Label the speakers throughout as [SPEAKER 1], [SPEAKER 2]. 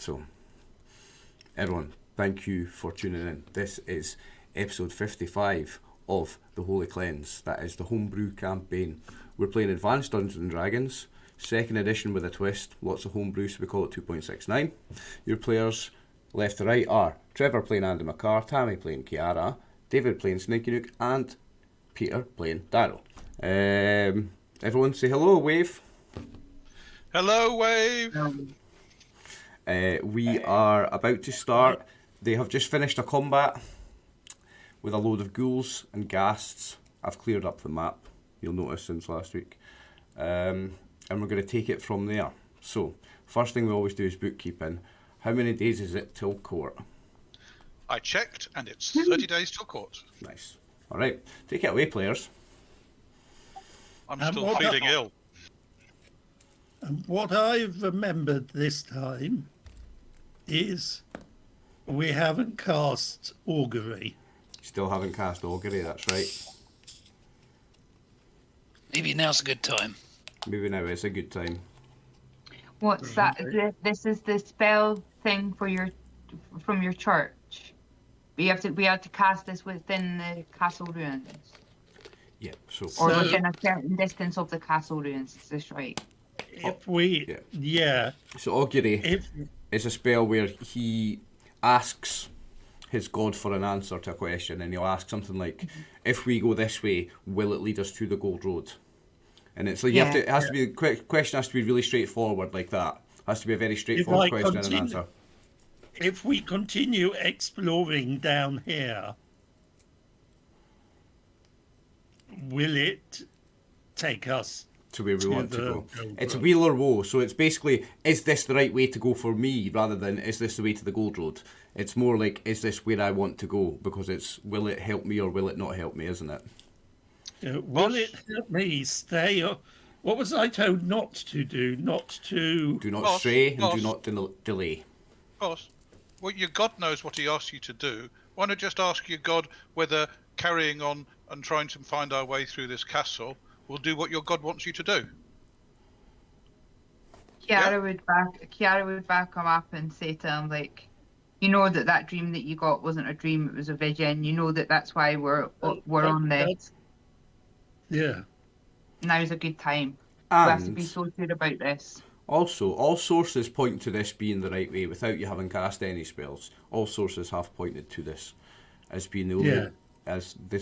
[SPEAKER 1] So, everyone, thank you for tuning in. This is episode 55 of The Holy Cleanse. That is the homebrew campaign. We're playing Advanced Dungeons and Dragons, second edition with a twist. Lots of homebrew, so we call it 2.69. Your players, left to right, are Trevor playing Andy McCarr, Tammy playing Kiara, David playing Sneaky Nook, and Peter playing Darryl. Everyone say hello, Wave.
[SPEAKER 2] Hello, Wave.
[SPEAKER 1] We are about to start. They have just finished a combat with a load of ghouls and ghasts. I've cleared up the map, you'll notice, since last week. And we're going to take it from there. So, first thing we always do is bookkeeping. How many days is it till court?
[SPEAKER 2] I checked, and it's 30 days till court.
[SPEAKER 1] Nice. Alright, take it away, players.
[SPEAKER 2] I'm still feeling ill.
[SPEAKER 3] And what I've remembered this time is we haven't cast Augury.
[SPEAKER 1] Still haven't cast Augury, that's right.
[SPEAKER 4] Maybe now's a good time.
[SPEAKER 1] Maybe now is a good time.
[SPEAKER 5] What's that? This is the spell thing for from your church. We have to cast this within the castle ruins.
[SPEAKER 1] Yeah, so
[SPEAKER 5] within a certain distance of the castle ruins. Is this right?
[SPEAKER 3] If we, yeah.
[SPEAKER 1] So Augury is a spell where he asks his god for an answer to a question, and he'll ask something like, "If we go this way, will it lead us to the Gold Road?" And it's like it has to be the question has to be really straightforward, like that. It has to be a very straightforward question and an answer.
[SPEAKER 3] If we continue exploring down here, will it take us
[SPEAKER 1] to where we want to go? It's wheel or woe, so it's basically, is this the right way to go for me, rather than is this the way to the Gold Road? It's more like, is this where I want to go? Because it's, will it help me or will it not help me, isn't it?
[SPEAKER 3] Will it help me stay? What was I told not to do? Not to...
[SPEAKER 1] Do not stray and do not delay.
[SPEAKER 2] Boss, well, your god knows what he asks you to do. Why not just ask your god whether carrying on and trying to find our way through this castle will do what your god wants you to do?
[SPEAKER 5] Kiara would back him up and say to him, like, you know that dream that you got wasn't a dream, it was a vision. You know that's why we're on this.
[SPEAKER 3] Yeah.
[SPEAKER 5] Now's a good time.
[SPEAKER 1] And
[SPEAKER 5] we have to be so good about this.
[SPEAKER 1] Also, all sources point to this being the right way without you having cast any spells. All sources have pointed to this as being the only, as the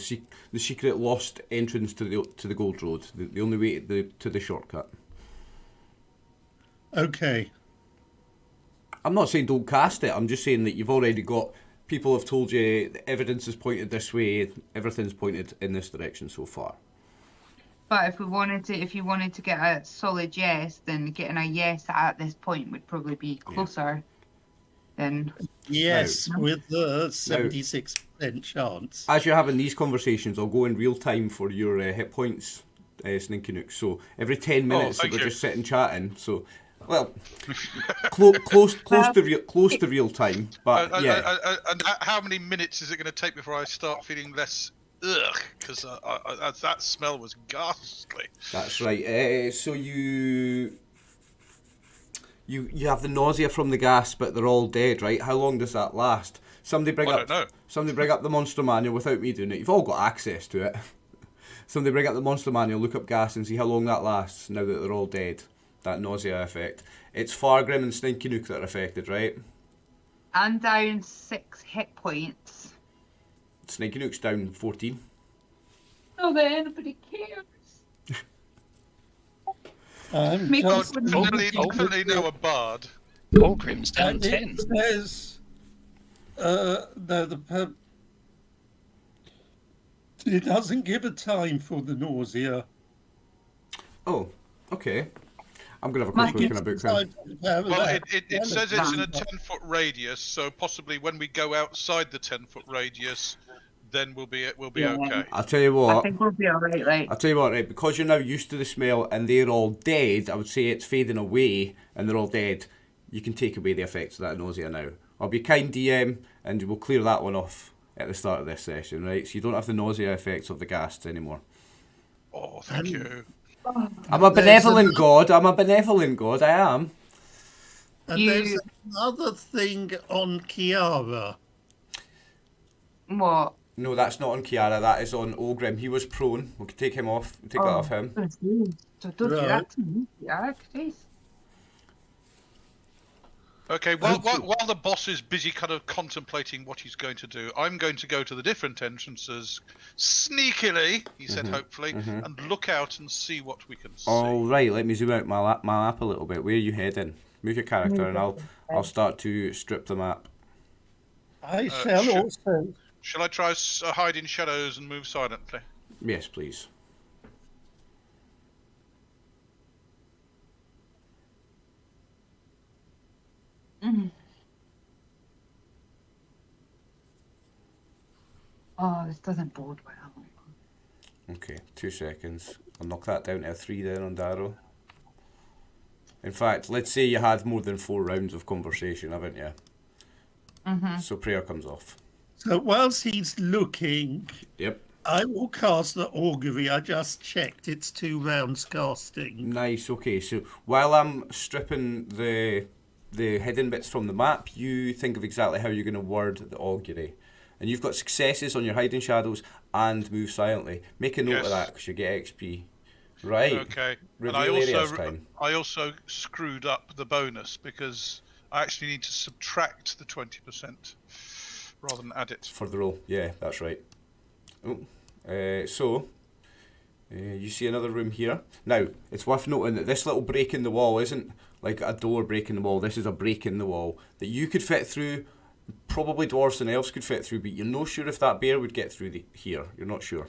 [SPEAKER 1] secret lost entrance to the Gold Road, the only way to the shortcut.
[SPEAKER 3] Okay.
[SPEAKER 1] I'm not saying don't cast it. I'm just saying that you've already got people have told you the evidence is pointed this way. Everything's pointed in this direction so far.
[SPEAKER 5] But if you wanted to get a solid yes, then getting a yes at this point would probably be closer than...
[SPEAKER 3] Yes, with the 76% chance.
[SPEAKER 1] As you're having these conversations, I'll go in real time for your hit points, Sneaky Nook. So every 10 minutes that we're just sitting chatting, so... Well, close to real time, but
[SPEAKER 2] And how many minutes is it going to take before I start feeling less... Ugh, because that smell was ghastly.
[SPEAKER 1] That's right. So you have the nausea from the gas, but they're all dead, right? How long does that last? Somebody bring up the monster manual without me doing it. You've all got access to it. Somebody bring up the monster manual, look up gas, and see how long that lasts. Now that they're all dead, that nausea effect. It's Fargrim and Sneaky Nook that are affected, right?
[SPEAKER 5] I'm down 6 hit points.
[SPEAKER 1] Sneaky Nook's down 14.
[SPEAKER 5] Oh, then anybody cares.
[SPEAKER 2] Definitely know a bard.
[SPEAKER 4] Augury's down 10.
[SPEAKER 3] There's it doesn't give a time for the nausea.
[SPEAKER 1] Oh, okay. I'm going to have a quick look in a book then.
[SPEAKER 2] Well, it says it's in a 10-foot radius, so possibly when we go outside the 10-foot radius, then we'll be okay.
[SPEAKER 1] I'll tell you what.
[SPEAKER 5] I think we'll be alright, right?
[SPEAKER 1] I'll tell you what, right? Because you're now used to the smell and they're all dead, I would say it's fading away and they're all dead. You can take away the effects of that nausea now. I'll be kind DM and we'll clear that one off at the start of this session, right? So you don't have the nausea effects of the ghasts anymore.
[SPEAKER 2] Oh, thank you.
[SPEAKER 1] I'm a benevolent god. I am.
[SPEAKER 3] And there's another thing on Kiara.
[SPEAKER 5] What?
[SPEAKER 1] No, that's not on Kiara. That is on Ogrim. He was prone. We could take him off. Take that off him.
[SPEAKER 5] So don't do that to me, yeah, Chris.
[SPEAKER 2] Okay, while the boss is busy kind of contemplating what he's going to do, I'm going to go to the different entrances sneakily, he said hopefully, and look out and see what we can see.
[SPEAKER 1] All right, let me zoom out my map a little bit. Where are you heading? Move your character and I'll start to strip the map.
[SPEAKER 3] I shall also.
[SPEAKER 2] Shall I try hide in shadows and move silently?
[SPEAKER 1] Yes, please.
[SPEAKER 5] Oh, this doesn't bode well.
[SPEAKER 1] Okay, 2 seconds. I'll knock that down to a 3 then on Darrow. In fact, let's say you had more than 4 rounds of conversation, haven't you? So prayer comes off.
[SPEAKER 3] So whilst he's looking,
[SPEAKER 1] Yep.
[SPEAKER 3] I will cast the augury. I just checked. It's 2 rounds casting.
[SPEAKER 1] Nice, okay. So while I'm stripping the hidden bits from the map, you think of exactly how you're going to word the augury. And you've got successes on your hiding shadows and move silently. Make a note of that because you get XP. Right.
[SPEAKER 2] Okay.
[SPEAKER 1] Reveal areas time.
[SPEAKER 2] I also screwed up the bonus because I actually need to subtract the 20% rather than add it.
[SPEAKER 1] For the roll. Yeah, that's right. Oh. You see another room here. Now, it's worth noting that this little break in the wall isn't like a door break in the wall. This is a break in the wall that you could fit through. Probably dwarves and elves could fit through, but you're not sure if that bear would get through here. You're not sure.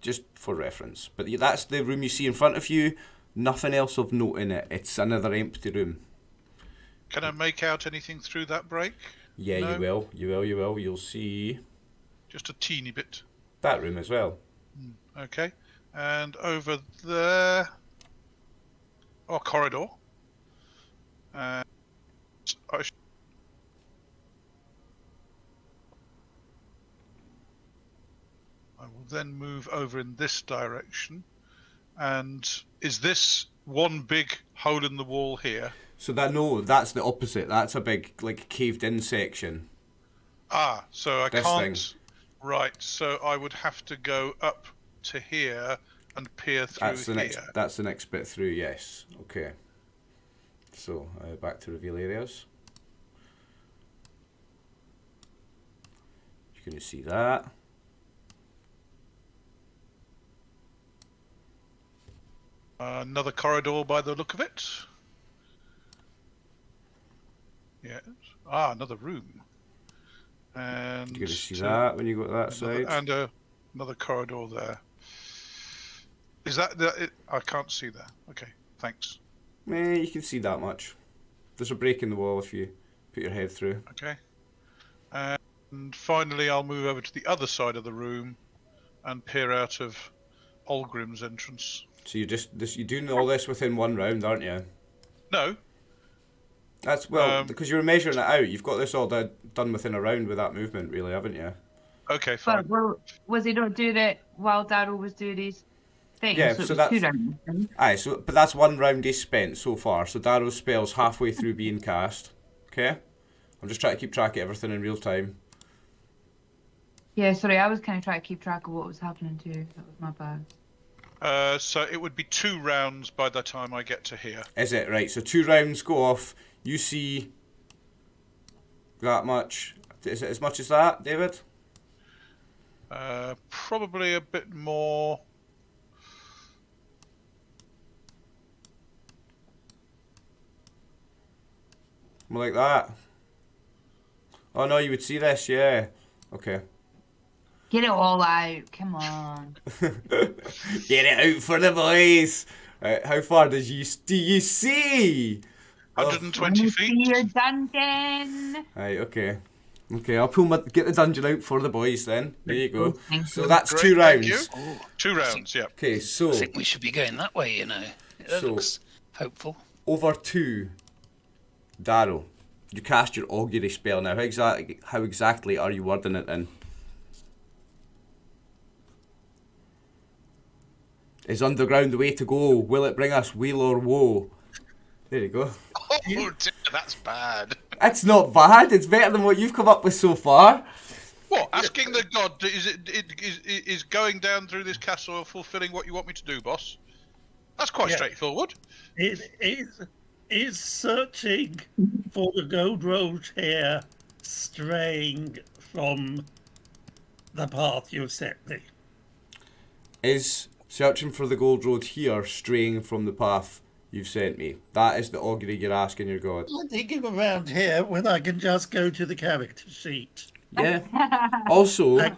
[SPEAKER 1] Just for reference. But that's the room you see in front of you. Nothing else of note in it. It's another empty room.
[SPEAKER 2] Can I make out anything through that break?
[SPEAKER 1] Yeah,
[SPEAKER 2] No?
[SPEAKER 1] you will. You will. You will. You'll see
[SPEAKER 2] Just a teeny bit.
[SPEAKER 1] that room as well.
[SPEAKER 2] Okay. And over there... Oh, corridor. And I will then move over in this direction. And is this one big hole in the wall here?
[SPEAKER 1] So that's the opposite. That's a big, like, caved-in section.
[SPEAKER 2] Ah, so I
[SPEAKER 1] This
[SPEAKER 2] can't...
[SPEAKER 1] thing.
[SPEAKER 2] Right, so I would have to go up to here and peer through
[SPEAKER 1] That's the next bit through, yes. Okay. So, back to reveal areas. You're going to see that.
[SPEAKER 2] Another corridor by the look of it. Yes. Ah, another room. And
[SPEAKER 1] You're going to see that when you go to that side.
[SPEAKER 2] And another corridor there. Is that I can't see there. Okay, thanks.
[SPEAKER 1] You can see that much. There's a break in the wall if you put your head through.
[SPEAKER 2] Okay. And finally, I'll move over to the other side of the room and peer out of Olgrim's entrance.
[SPEAKER 1] So you're doing all this within 1 round, aren't you?
[SPEAKER 2] No.
[SPEAKER 1] That's because you were measuring it out. You've got this all done within a round with that movement, really, haven't you?
[SPEAKER 2] Okay, fine.
[SPEAKER 5] But was he not doing it while Darrow was doing these things?
[SPEAKER 1] Yeah,
[SPEAKER 5] so
[SPEAKER 1] so
[SPEAKER 5] it was
[SPEAKER 1] that's
[SPEAKER 5] 2 rounds.
[SPEAKER 1] aye. But that's 1 round he's spent so far. So Darrow's spell's halfway through being cast. Okay, I'm just trying to keep track of everything in real time.
[SPEAKER 5] Yeah, sorry, I was kind of trying to keep track of what was happening too. That was my bad.
[SPEAKER 2] So it would be 2 rounds by the time I get to here.
[SPEAKER 1] Is it right? So 2 rounds go off. You see that much? Is it as much as that, David?
[SPEAKER 2] Probably a bit more.
[SPEAKER 1] More like that. Oh no, you would see this, yeah. Okay.
[SPEAKER 5] Get it all out, come on.
[SPEAKER 1] Get it out for the boys. How far do you see?
[SPEAKER 2] 120 feet.
[SPEAKER 5] Your dungeon.
[SPEAKER 1] Right, okay. Okay, I'll get the dungeon out for the boys then. There you go. So that's
[SPEAKER 2] Great,
[SPEAKER 1] 2
[SPEAKER 2] thank you.
[SPEAKER 1] rounds.
[SPEAKER 2] 2 rounds, yeah.
[SPEAKER 1] Okay, so
[SPEAKER 4] I think we should be going that way, you know. That looks hopeful.
[SPEAKER 1] over to Darrow. You cast your augury spell now. How exactly are you wording it in? Is underground the way to go? Will it bring us weal or woe? There you go.
[SPEAKER 2] Oh, dear, that's bad.
[SPEAKER 1] That's not bad. It's better than what you've come up with so far.
[SPEAKER 2] What? Asking the god is going down through this castle fulfilling what you want me to do, boss? That's quite straightforward.
[SPEAKER 3] It is searching for the gold rolled hair straying from the path you set me.
[SPEAKER 1] Is searching for the gold road here straying from the path you've sent me? That is the augury you're asking your god.
[SPEAKER 3] I'm thinking around here when I can just go to the character sheet.
[SPEAKER 1] Yeah. Also, we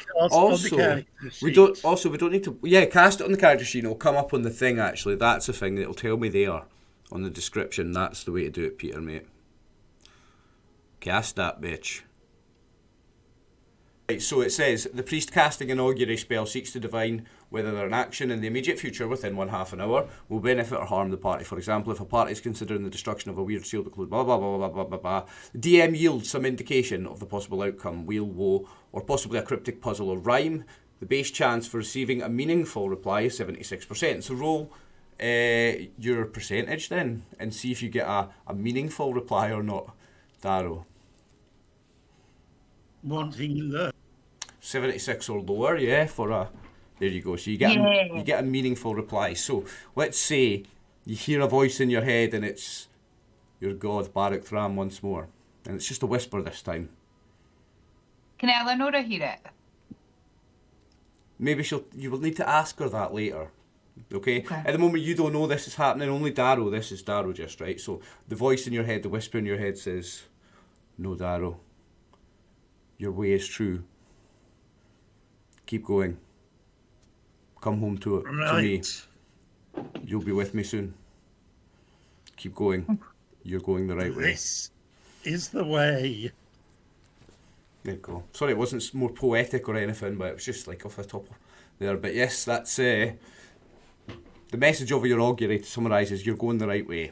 [SPEAKER 1] don't need to. Yeah, cast it on the character sheet. It'll come up on the thing. Actually, that's the thing. It'll tell me there on the description. That's the way to do it, Peter, mate. Cast that bitch. Right, so it says, the priest casting an augury spell seeks to divine whether an action in the immediate future within 1/2 an hour will benefit or harm the party. For example, if a party is considering the destruction of a weird sealed close, blah blah blah blah blah blah blah. The DM yields some indication of the possible outcome, wheel, woe, or possibly a cryptic puzzle or rhyme. The base chance for receiving a meaningful reply is 76%. So roll your percentage then and see if you get a meaningful reply or not, Darrow.
[SPEAKER 3] Wanting the
[SPEAKER 1] 76 or lower, yeah, for a... There you go. So you get a meaningful reply. So let's say you hear a voice in your head and it's your god, Barak Thram, once more. And it's just a whisper this time.
[SPEAKER 5] Can Eleanor hear it?
[SPEAKER 1] Maybe you will need to ask her that later. Okay? At the moment you don't know this is happening, only Darrow. This is Darrow just, right? So the voice in your head, the whisper in your head says, "No, Darrow. Your way is true. Keep going. Come home to me. You'll be with me soon. Keep going. You're going the right way."
[SPEAKER 3] This is the way.
[SPEAKER 1] There you go. Sorry, it wasn't more poetic or anything, but it was just like off the top there. But yes, that's the message of your augury, to summarise, is you're going the right way.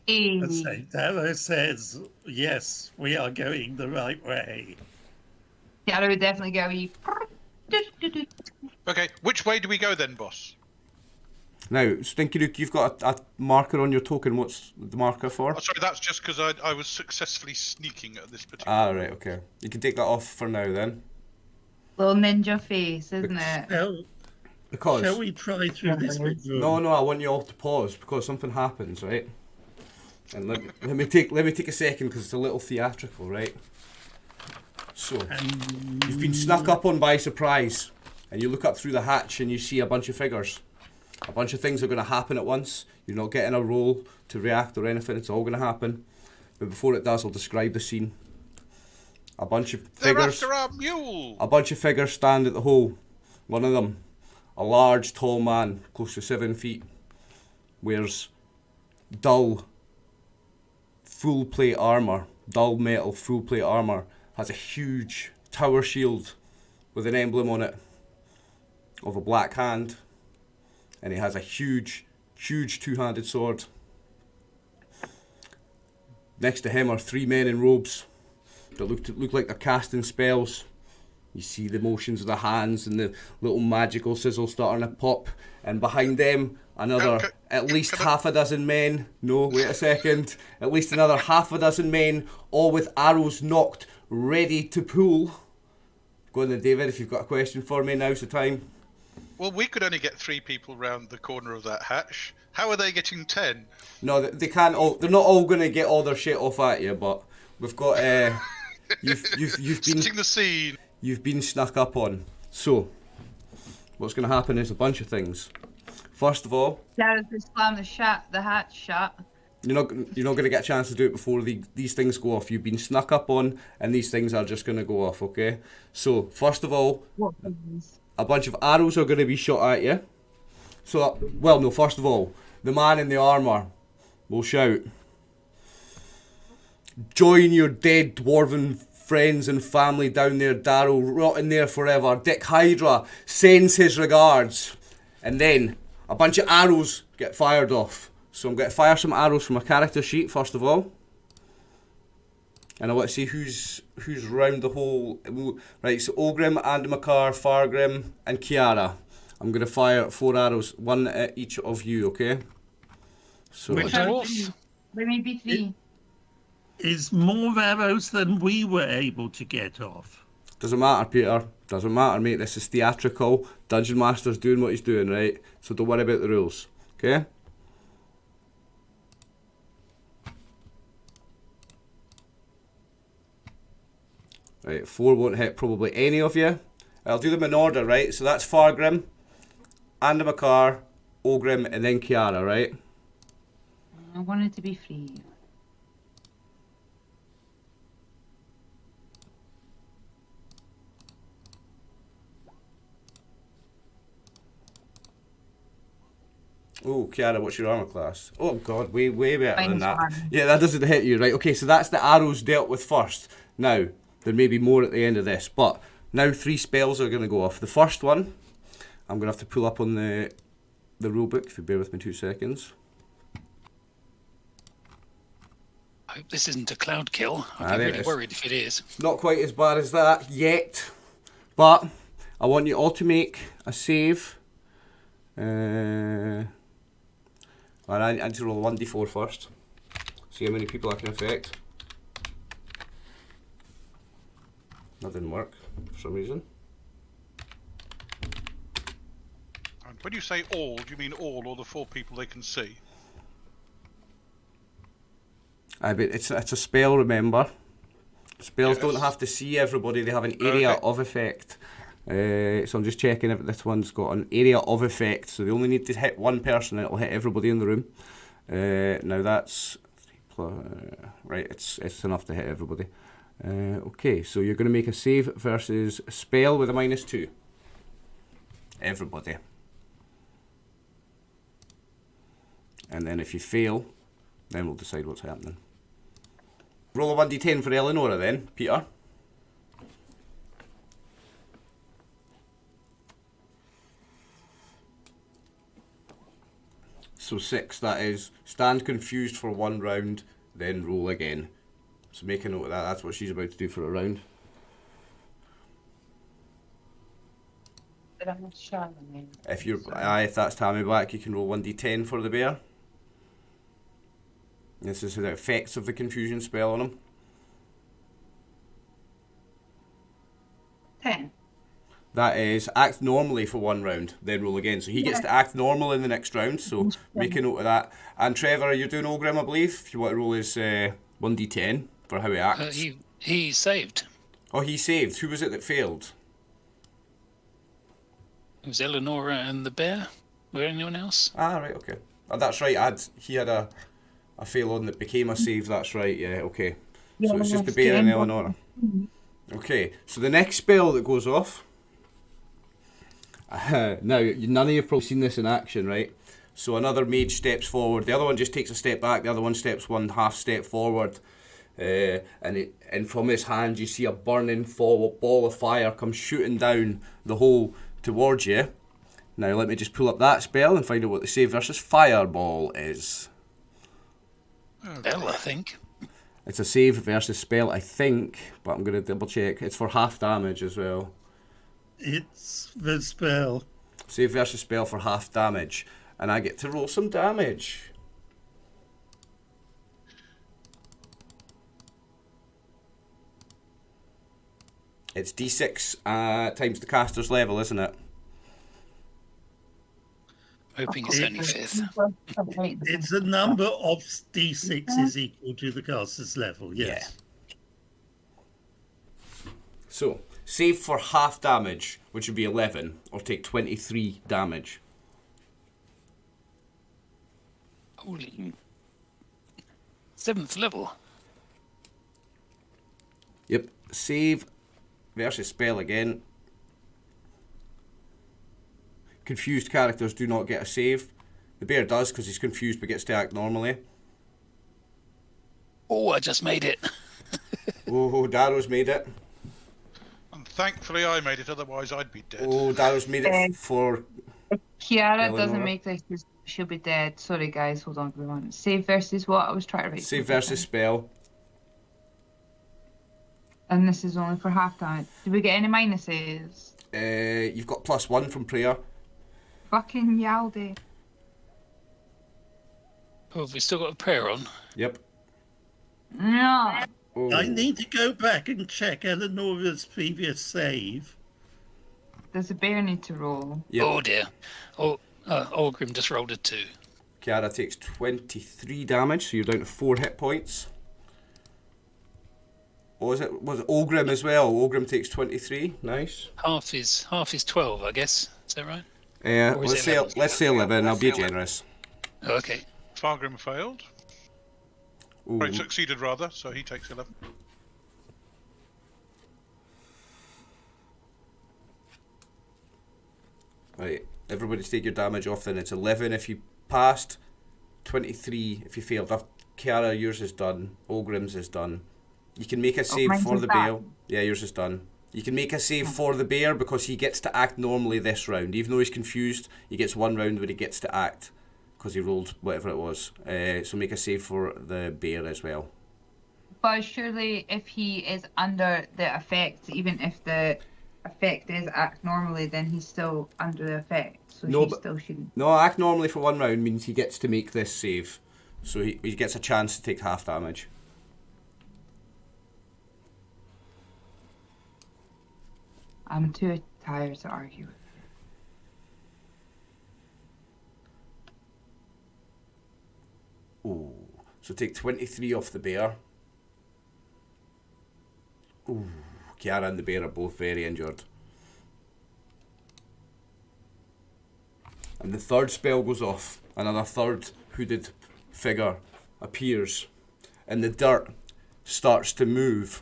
[SPEAKER 3] Darrow says, yes, we are going the right way.
[SPEAKER 5] Darrow would definitely go.
[SPEAKER 2] Okay, which way do we go then, boss?
[SPEAKER 1] Now, Stinky Luke, you've got a marker on your token. What's the marker for?
[SPEAKER 2] Oh, sorry, that's just because I was successfully sneaking at this particular
[SPEAKER 1] right, okay. You can take that off for now then.
[SPEAKER 5] Little ninja face, isn't it?
[SPEAKER 3] Shall we try through this big room?
[SPEAKER 1] No, I want you all to pause because something happens, right? And let me take a second because it's a little theatrical, right? So, you've been snuck up on by surprise, and you look up through the hatch and you see a bunch of figures. A bunch of things are going to happen at once. You're not getting a roll to react or anything. It's all going to happen. But before it does, I'll describe the scene. A bunch of figures.
[SPEAKER 2] They're after our mule.
[SPEAKER 1] A bunch of figures stand at the hole. One of them, a large, tall man, close to 7 feet, wears dull, full plate armour, dull metal full plate armour, has a huge tower shield with an emblem on it of a black hand, and he has a huge two-handed sword. Next to him are 3 men in robes that look like they're casting spells. You see the motions of the hands and the little magical sizzle starting to pop, and behind them another at least half a dozen men. No, wait a second. At least another half a dozen men, all with arrows knocked, ready to pull. Go on then, David, if you've got a question for me, now's the time.
[SPEAKER 2] Well, we could only get 3 people round the corner of that hatch. How are they getting 10?
[SPEAKER 1] No, they can't all. They're not all going to get all their shit off at you, but we've got. You've been
[SPEAKER 2] setting the scene.
[SPEAKER 1] You've been snuck up on. So, what's going to happen is a bunch of things. First of all,
[SPEAKER 5] Darrow's going to slam the hatch shut.
[SPEAKER 1] You're not going to get a chance to do it before these things go off. You've been snuck up on, and these things are just going to go off. Okay. So first of all, a bunch of arrows are going to be shot at you. So, well, no. First of all, the man in the armour will shout, "Join your dead dwarven friends and family down there, Darrow, rotting there forever. Dick Hydra sends his regards." And then a bunch of arrows get fired off. So I'm going to fire some arrows from a character sheet first of all. And I want to see who's round the whole... Right, so Ogrim, Andy McCarr, Fargrim and Kiara. I'm going to fire 4 arrows, 1 at each of you, okay? So
[SPEAKER 3] We have
[SPEAKER 5] Maybe 3.
[SPEAKER 3] is more arrows than we were able to get off.
[SPEAKER 1] doesn't matter, Peter. Doesn't matter, mate. This is theatrical. Dungeon Master's doing what he's doing, right? So don't worry about the rules, okay? Right, 4 won't hit probably any of you. I'll do them in order, right? So that's Fargrim, Andamakar, Ogrim, and then Kiara, right?
[SPEAKER 5] I wanted to be free.
[SPEAKER 1] Oh, Kiara, what's your armor class? Oh God, way better than that.
[SPEAKER 5] -1.
[SPEAKER 1] Yeah, that doesn't hit you, right? Okay, so that's the arrows dealt with first. Now, there may be more at the end of this, but now 3 spells are going to go off. The first one, I'm going to have to pull up on the rulebook, if you bear with me 2 seconds.
[SPEAKER 4] I hope this isn't a cloud kill. I'd be really worried if it is.
[SPEAKER 1] Not quite as bad as that yet, but I want you all to make a save. I need to roll 1d4 first. See how many people I can affect. That didn't work for some reason.
[SPEAKER 2] And when you say all, do you mean all or the 4 people they can see?
[SPEAKER 1] But it's a spell, remember. Spells
[SPEAKER 2] Yes.
[SPEAKER 1] don't have to see everybody, they have an area of effect. So I'm just checking if this one's got an area of effect. So they only need to hit 1 person and it'll hit everybody in the room. Now that's 3 right, it's enough to hit everybody. Okay, so you're going to make a save versus spell with a -2. Everybody. And then if you fail, then we'll decide what's happening. Roll a 1d10 for Eleonora then, Peter. So 6, that is, stand confused for 1 round, then roll again. So make a note of that, that's what she's about to do for a round.
[SPEAKER 5] But I'm not sure.
[SPEAKER 1] If that's Tammy back, you can roll 1d10 for the bear. This is the effects of the confusion spell on him.
[SPEAKER 5] 10.
[SPEAKER 1] That is, act normally for 1 round, then roll again. So he gets to act normal in the next round, so make a note of that. And Trevor, you're doing Ogrim, I believe. If you want to roll his 1d10 for how he acts.
[SPEAKER 4] He saved.
[SPEAKER 1] Oh, he saved. Who was it that failed?
[SPEAKER 4] It was Eleonora and the bear. Were anyone else?
[SPEAKER 1] Ah, right, okay. Oh, that's right, he had a fail on that became a save, that's right, yeah, okay. So it's just the bear and Eleonora. Okay, so the next spell that goes off. Now, none of you have probably seen this in action, right? So another mage steps forward, the other one just takes a step back, the other one steps 1/2 step forward. And from his hand you see a burning ball of fire come shooting down the hole towards you. Now let me just pull up that spell and find out what the save versus fireball is.
[SPEAKER 4] Spell, I think.
[SPEAKER 1] It's a save versus spell, I think, but I'm going to double check. It's for half damage as well.
[SPEAKER 3] It's the spell.
[SPEAKER 1] Save versus spell for half damage. And I get to roll some damage. It's d6 times the caster's level, isn't it?
[SPEAKER 4] Hoping it's only 5th.
[SPEAKER 3] It's the number of d6s equal to the caster's level, yes.
[SPEAKER 1] Yeah. So, save for half damage, which would be 11, or take 23 damage.
[SPEAKER 4] Holy. 7th level.
[SPEAKER 1] Yep, save versus spell again. Confused characters do not get a save. The bear does because he's confused but gets to act normally.
[SPEAKER 4] Oh, I just made it.
[SPEAKER 1] Oh, Darrow's made it.
[SPEAKER 2] And thankfully I made it, otherwise I'd be dead.
[SPEAKER 1] Oh, Darrow's made it for...
[SPEAKER 5] Kiara
[SPEAKER 1] Eleanor.
[SPEAKER 5] doesn't make this, she'll be dead. Sorry guys, hold on for a moment. Save versus what? I was trying to write.
[SPEAKER 1] Save versus spell.
[SPEAKER 5] And this is only for half damage. Do we get any minuses?
[SPEAKER 1] You've got +1 from prayer.
[SPEAKER 5] Fucking Yaldi.
[SPEAKER 4] Oh, have we still got a prayer on?
[SPEAKER 1] Yep.
[SPEAKER 5] No.
[SPEAKER 1] Oh.
[SPEAKER 3] I need to go back and check Eleonora's previous save.
[SPEAKER 5] Does the bear need to roll?
[SPEAKER 1] Yep.
[SPEAKER 4] Oh dear. Oh, Orgrim just rolled a 2.
[SPEAKER 1] Kiara takes 23 damage, so you're down to 4 hit points. Oh, was it Orgrim as well? Orgrim takes 23. Nice.
[SPEAKER 4] Half is 12, I guess. Is that right? Or is
[SPEAKER 1] Let's
[SPEAKER 4] it 11?
[SPEAKER 1] say 11. I'll be generous.
[SPEAKER 4] Oh, okay.
[SPEAKER 2] Fargrim failed.
[SPEAKER 1] Ooh.
[SPEAKER 2] Or he succeeded, rather, so he takes 11.
[SPEAKER 1] Right, everybody take your damage off then. It's 11 if you passed, 23 if you failed. Kiara, yours is done. Orgrim's is done. You can make a save for the bear. Yeah, yours is done. You can make a save for the bear because he gets to act normally this round. Even though he's confused, he gets one round where he gets to act because he rolled whatever it was. So make a save for the bear as well.
[SPEAKER 5] But surely if he is under the effect, even if the effect is act normally, then he's still under the effect. So
[SPEAKER 1] No,
[SPEAKER 5] he still shouldn't.
[SPEAKER 1] No, act normally for one round means he gets to make this save. So he gets a chance to take half damage.
[SPEAKER 5] I'm too tired to argue with
[SPEAKER 1] you. Ooh. So take 23 off the bear. Ooh. Kiara and the bear are both very injured. And the third spell goes off. Another third hooded figure appears. And the dirt starts to move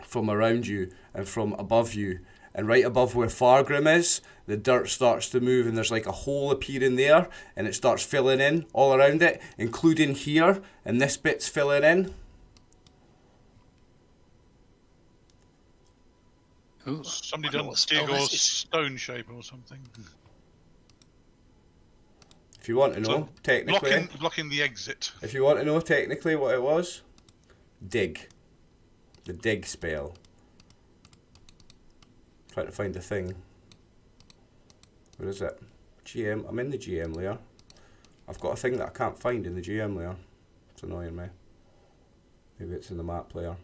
[SPEAKER 1] from around you and from above you. And right above where Fargrim is, the dirt starts to move and there's like a hole appearing there. And it starts filling in all around it, including here. And this bit's filling in.
[SPEAKER 4] Ooh,
[SPEAKER 2] Somebody done Diegor's stone shape or something.
[SPEAKER 1] If you want to know,
[SPEAKER 2] So
[SPEAKER 1] technically...
[SPEAKER 2] Blocking the exit.
[SPEAKER 1] If you want to know technically what it was, dig. The dig spell. Trying to find the thing. Where is it? GM. I'm in the GM layer. I've got a thing that I can't find in the GM layer. It's annoying me. Maybe it's in the map layer.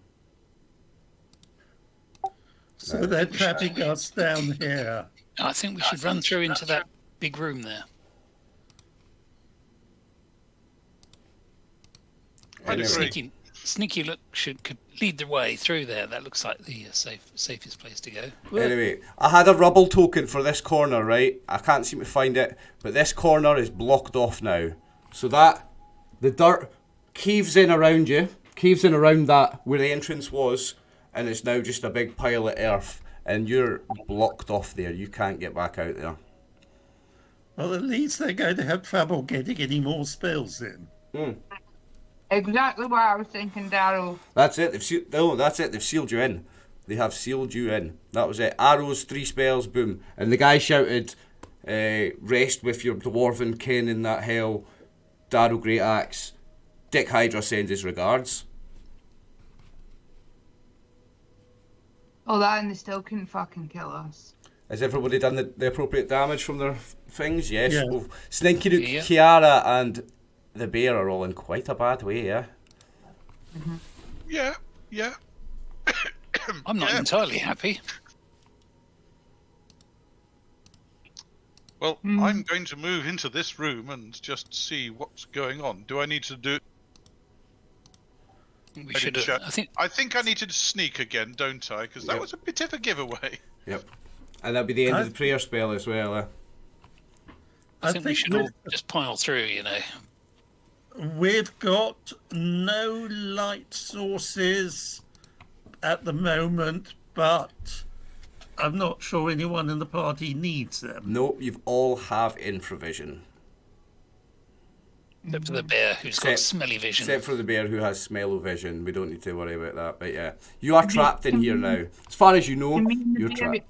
[SPEAKER 3] So they're trapping us down here.
[SPEAKER 4] I think we should run through into that big room there.
[SPEAKER 1] Anyway.
[SPEAKER 4] Sneaky look could lead the way through there. That looks like the safest place to go.
[SPEAKER 1] Anyway, I had a rubble token for this corner, right? I can't seem to find it, but this corner is blocked off now. So that, the dirt caves in around you, caves in around that where the entrance was, and it's now just a big pile of earth, and you're blocked off there. You can't get back out there.
[SPEAKER 3] Well, at least they're going to have trouble getting any more spells in.
[SPEAKER 5] Exactly what I was thinking, Daryl.
[SPEAKER 1] That's it. That's it. They've sealed you in. They have sealed you in. That was it. Arrows, 3 spells, boom. And the guy shouted, "Rest with your dwarven kin in that hell." Daryl Great Axe. Dick Hydra sends his regards.
[SPEAKER 5] Oh, that and they still couldn't fucking kill us.
[SPEAKER 1] Has everybody done the appropriate damage from their things? Yes.
[SPEAKER 3] Yeah.
[SPEAKER 1] Oh, Slinky Nook,
[SPEAKER 4] Yeah.
[SPEAKER 1] Kiara, and the bear are all in quite a bad way, yeah?
[SPEAKER 2] Yeah.
[SPEAKER 4] I'm not entirely happy.
[SPEAKER 2] Well, I'm going to move into this room and just see what's going on. Do I need to do...
[SPEAKER 4] We should have.
[SPEAKER 2] I think I need to sneak again, don't I? Because that was a bit of a giveaway.
[SPEAKER 1] Yep. And that'll be the end of the prayer spell as well, eh?
[SPEAKER 4] I think we should all just pile through, you know.
[SPEAKER 3] We've got no light sources at the moment, but I'm not sure anyone in the party needs them.
[SPEAKER 1] Nope, you all have infravision.
[SPEAKER 4] Except for the bear who's got smelly vision.
[SPEAKER 1] Except for the bear who has smell-o-vision. We don't need to worry about that, but yeah. You are trapped in here now. As far as you know, you're trapped.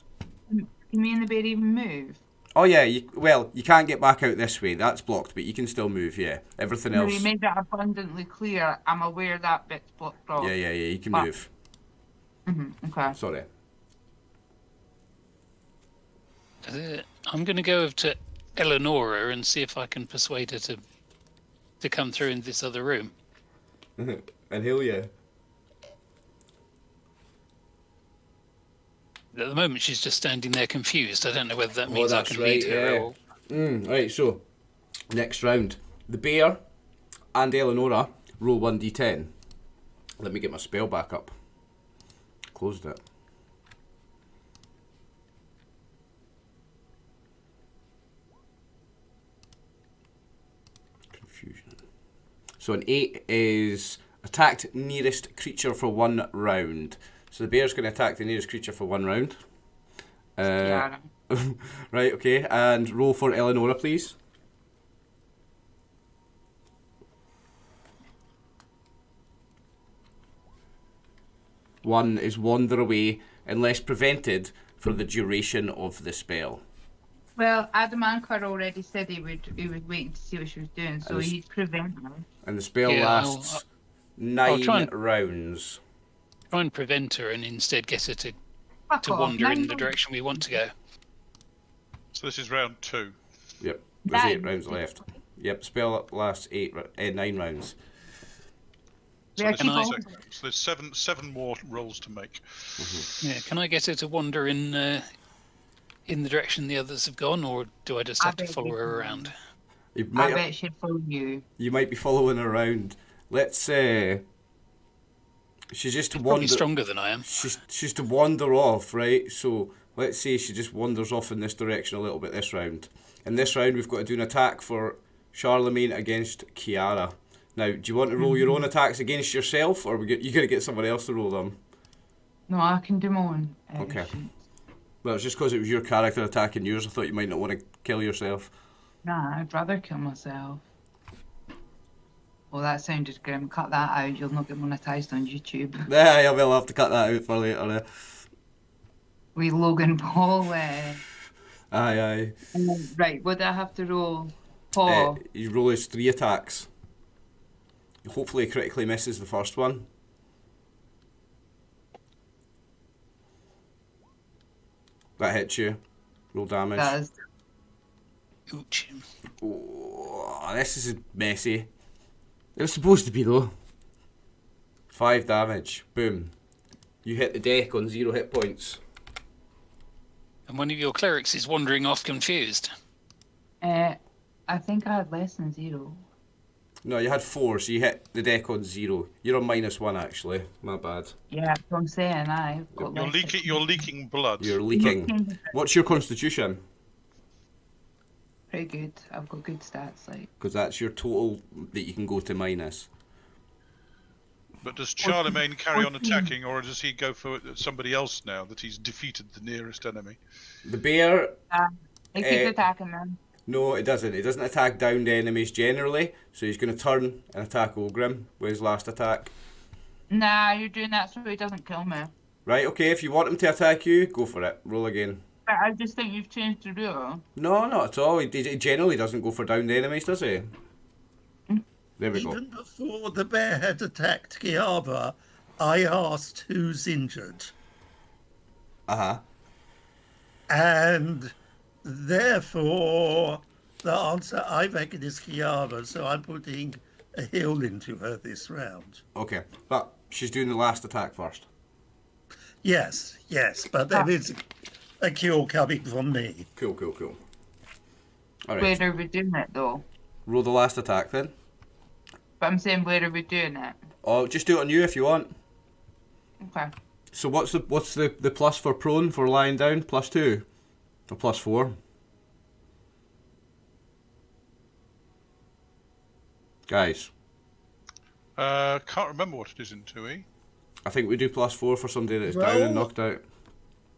[SPEAKER 5] Can me and the bear even move?
[SPEAKER 1] Oh yeah, you can't get back out this way. That's blocked, but you can still move, yeah. Everything
[SPEAKER 5] No,
[SPEAKER 1] else...
[SPEAKER 5] you made that abundantly clear. I'm aware that bit's blocked off.
[SPEAKER 1] Yeah, you can move.
[SPEAKER 5] Okay.
[SPEAKER 1] Sorry.
[SPEAKER 4] I'm going to go over to Eleonora and see if I can persuade her to come through in this other room.
[SPEAKER 1] And heal you.
[SPEAKER 4] At the moment, she's just standing there confused. I don't know whether that means I
[SPEAKER 1] that's
[SPEAKER 4] can
[SPEAKER 1] right,
[SPEAKER 4] lead her
[SPEAKER 1] yeah.
[SPEAKER 4] or...
[SPEAKER 1] Right, so next round. The bear and Eleonora roll 1d10. Let me get my spell back up. Closed it. Confusion. So an 8 is attacked nearest creature for 1 round. So the bear's going to attack the nearest creature for 1 round.
[SPEAKER 5] Yeah.
[SPEAKER 1] Right, okay. And roll for Eleonora, please. One is wander away unless prevented for the duration of the spell.
[SPEAKER 5] Well, Adam Ankar already said he was waiting to see what she was doing, so he'd prevent her.
[SPEAKER 1] And the spell
[SPEAKER 4] Yeah,
[SPEAKER 1] lasts
[SPEAKER 4] I'll
[SPEAKER 1] 9 rounds.
[SPEAKER 4] try and prevent her and instead get her to
[SPEAKER 5] Fuck off.
[SPEAKER 4] wander in the
[SPEAKER 5] 9
[SPEAKER 4] direction we want to go.
[SPEAKER 2] So this is round 2.
[SPEAKER 1] Yep, there's 8
[SPEAKER 5] Nine.
[SPEAKER 1] rounds left. Yep, spell lasts 9 rounds.
[SPEAKER 2] So
[SPEAKER 5] Yeah,
[SPEAKER 2] there's,
[SPEAKER 5] keep
[SPEAKER 4] on.
[SPEAKER 2] so there's seven more rolls to make.
[SPEAKER 4] Yeah, can I get her to wander in the direction the others have gone, or do I just
[SPEAKER 5] I
[SPEAKER 4] have to
[SPEAKER 5] bet
[SPEAKER 4] follow
[SPEAKER 5] you
[SPEAKER 4] her
[SPEAKER 5] can.
[SPEAKER 4] around?
[SPEAKER 1] You
[SPEAKER 5] I
[SPEAKER 1] might,
[SPEAKER 5] bet she'd follow you.
[SPEAKER 1] you might be following her around. Let's say she's just to
[SPEAKER 4] Probably
[SPEAKER 1] wander.
[SPEAKER 4] stronger than I am.
[SPEAKER 1] She's to wander off, right? So let's say she just wanders off in this direction a little bit this round. In this round, we've got to do an attack for Charlemagne against Kiara. Now, do you want to roll your own attacks against yourself, or you got to get someone else to roll them?
[SPEAKER 5] No, I can do my own.
[SPEAKER 1] Okay.
[SPEAKER 5] actions.
[SPEAKER 1] Well, it's just because it was your character attacking yours. I thought you might not want to kill yourself.
[SPEAKER 5] Nah, I'd rather kill myself. Well, that sounded grim. Cut that out. You'll not get monetized on YouTube.
[SPEAKER 1] Yeah, we'll have to cut that out for later.
[SPEAKER 5] We Logan Paul.
[SPEAKER 1] Aye.
[SPEAKER 5] Right, what do I have to roll? Paul.
[SPEAKER 1] You roll his 3 attacks. Hopefully, he critically misses the first one. That hits you. Roll damage.
[SPEAKER 5] Does.
[SPEAKER 4] Ouch.
[SPEAKER 1] Oh, this is messy. It was supposed to be though. 5 damage. Boom. You hit the deck on 0 hit points.
[SPEAKER 4] And one of your clerics is wandering off confused.
[SPEAKER 5] I think I had less than 0.
[SPEAKER 1] No, you had 4, so you hit the deck on 0. You're on -1 actually. My bad.
[SPEAKER 5] Yeah, that's what I'm saying. I've got
[SPEAKER 2] You're
[SPEAKER 5] less.
[SPEAKER 2] leaking. You're leaking blood.
[SPEAKER 1] You're leaking. What's your constitution?
[SPEAKER 5] Pretty good. I've got good stats. Like.
[SPEAKER 1] Because that's your total that you can go to minus.
[SPEAKER 2] But does Charlemagne carry on attacking, or does he go for somebody else now that he's defeated the nearest enemy?
[SPEAKER 1] The bear,
[SPEAKER 5] He keeps attacking them.
[SPEAKER 1] no, it doesn't. It doesn't attack downed enemies generally, so he's going to turn and attack Ogrim with his last attack.
[SPEAKER 5] Nah, you're doing that so he doesn't kill me.
[SPEAKER 1] Right, okay, if you want him to attack you, go for it. Roll again.
[SPEAKER 5] But I just think you've changed the rule.
[SPEAKER 1] No, not at all. He generally doesn't go for downed enemies, does he? There we go.
[SPEAKER 3] Even before the bear had attacked Kiara, I asked who's injured.
[SPEAKER 1] Uh-huh.
[SPEAKER 3] And therefore, the answer I reckon is Kiara, so I'm putting a heal into her this round.
[SPEAKER 1] Okay, but she's doing the last attack first.
[SPEAKER 3] Yes, but there is a cure coming from me.
[SPEAKER 1] Cool. All right.
[SPEAKER 5] Where are we doing it though?
[SPEAKER 1] Roll the last attack then.
[SPEAKER 5] But I'm saying where are we doing it?
[SPEAKER 1] Oh, just do it on you if you want.
[SPEAKER 5] Okay.
[SPEAKER 1] So what's the plus for prone for lying down? +2 or +4? Guys,
[SPEAKER 2] Can't remember what it is in 2E.
[SPEAKER 1] I think we do +4 for somebody that is down and knocked out.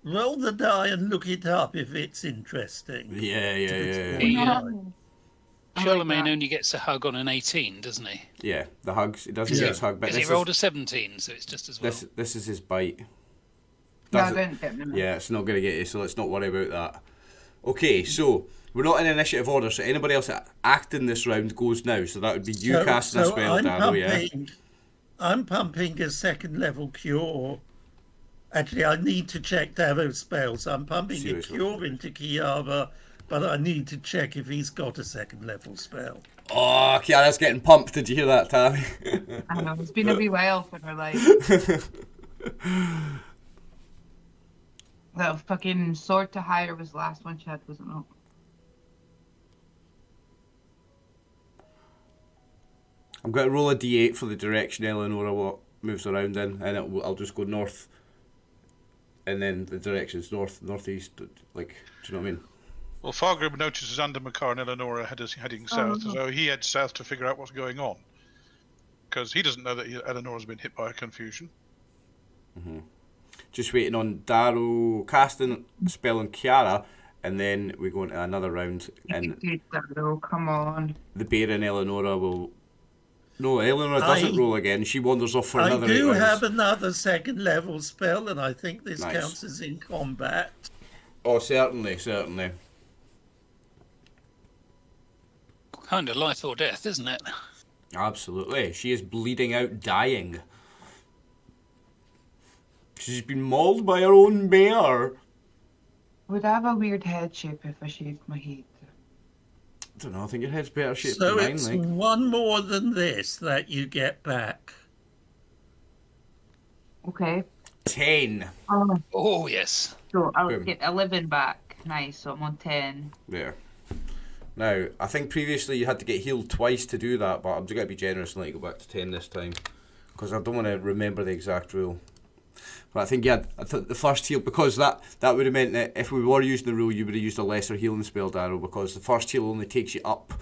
[SPEAKER 3] Roll the die and look it up if it's interesting.
[SPEAKER 1] Yeah.
[SPEAKER 5] No.
[SPEAKER 4] Charlemagne only gets a hug on an 18, doesn't he?
[SPEAKER 1] Yeah, the hugs. He doesn't get his hug, but
[SPEAKER 4] Because he rolled a 17, so it's just as well.
[SPEAKER 1] this is his bite.
[SPEAKER 5] No, I
[SPEAKER 1] Doesn't-
[SPEAKER 5] don't get them.
[SPEAKER 1] Yeah, it's not going to get you, so let's not worry about that. Okay, so we're not in initiative order, so anybody else acting this round goes now. So that would be you casting a spell, Dado, yeah?
[SPEAKER 3] I'm pumping a second level cure. Actually, I need to check Dado's spells. I'm pumping a
[SPEAKER 1] Seriously?
[SPEAKER 3] cure into Kiara but I need to check if he's got a second level spell.
[SPEAKER 1] Oh, Kiara's getting pumped. Did you hear that, Tammy?
[SPEAKER 5] I know, it's been a wee while for her, like. That fucking sword to hire was the last one she had, wasn't it?
[SPEAKER 1] I'm going to roll a d8 for the direction Eleonora moves around in, and I'll just go north, and then the direction's north, northeast, like, do you know what I mean?
[SPEAKER 2] Well, Fargrim notices Andamekar and Eleonora heading south, so he heads south to figure out what's going on. Because he doesn't know that Eleonora's been hit by a confusion.
[SPEAKER 1] Mm-hmm. Just waiting on Darrow casting spell on Kiara, and then we go into another round, and
[SPEAKER 5] Darrow, come on.
[SPEAKER 1] the bear and Eleonora will... No, Eleonora doesn't roll again. She wanders off for another 8 rounds.
[SPEAKER 3] I do have another second level spell, and I think this
[SPEAKER 1] Nice.
[SPEAKER 3] counts as in combat.
[SPEAKER 1] Oh, certainly, certainly.
[SPEAKER 4] Kind of life or death, isn't it?
[SPEAKER 1] Absolutely. She is bleeding out, dying. She's been mauled by her own bear.
[SPEAKER 5] Would I have a weird head shape if I shaved my head?
[SPEAKER 1] I don't know, I think your head's better shaped
[SPEAKER 3] So
[SPEAKER 1] than mine,
[SPEAKER 3] it's
[SPEAKER 1] like.
[SPEAKER 3] one more than this that you get back.
[SPEAKER 5] Okay.
[SPEAKER 1] 10.
[SPEAKER 4] Oh, yes.
[SPEAKER 5] So I'll
[SPEAKER 1] Boom.
[SPEAKER 5] get 11 back. Nice, so I'm on 10.
[SPEAKER 1] There. Now, I think previously you had to get healed twice to do that, but I'm just going to be generous and let you go back to 10 this time. Because I don't want to remember the exact rule. But I think, yeah, I thought the first heal, because that would have meant that if we were using the rule, you would have used a lesser healing spell, Darrow, because the first heal only takes you up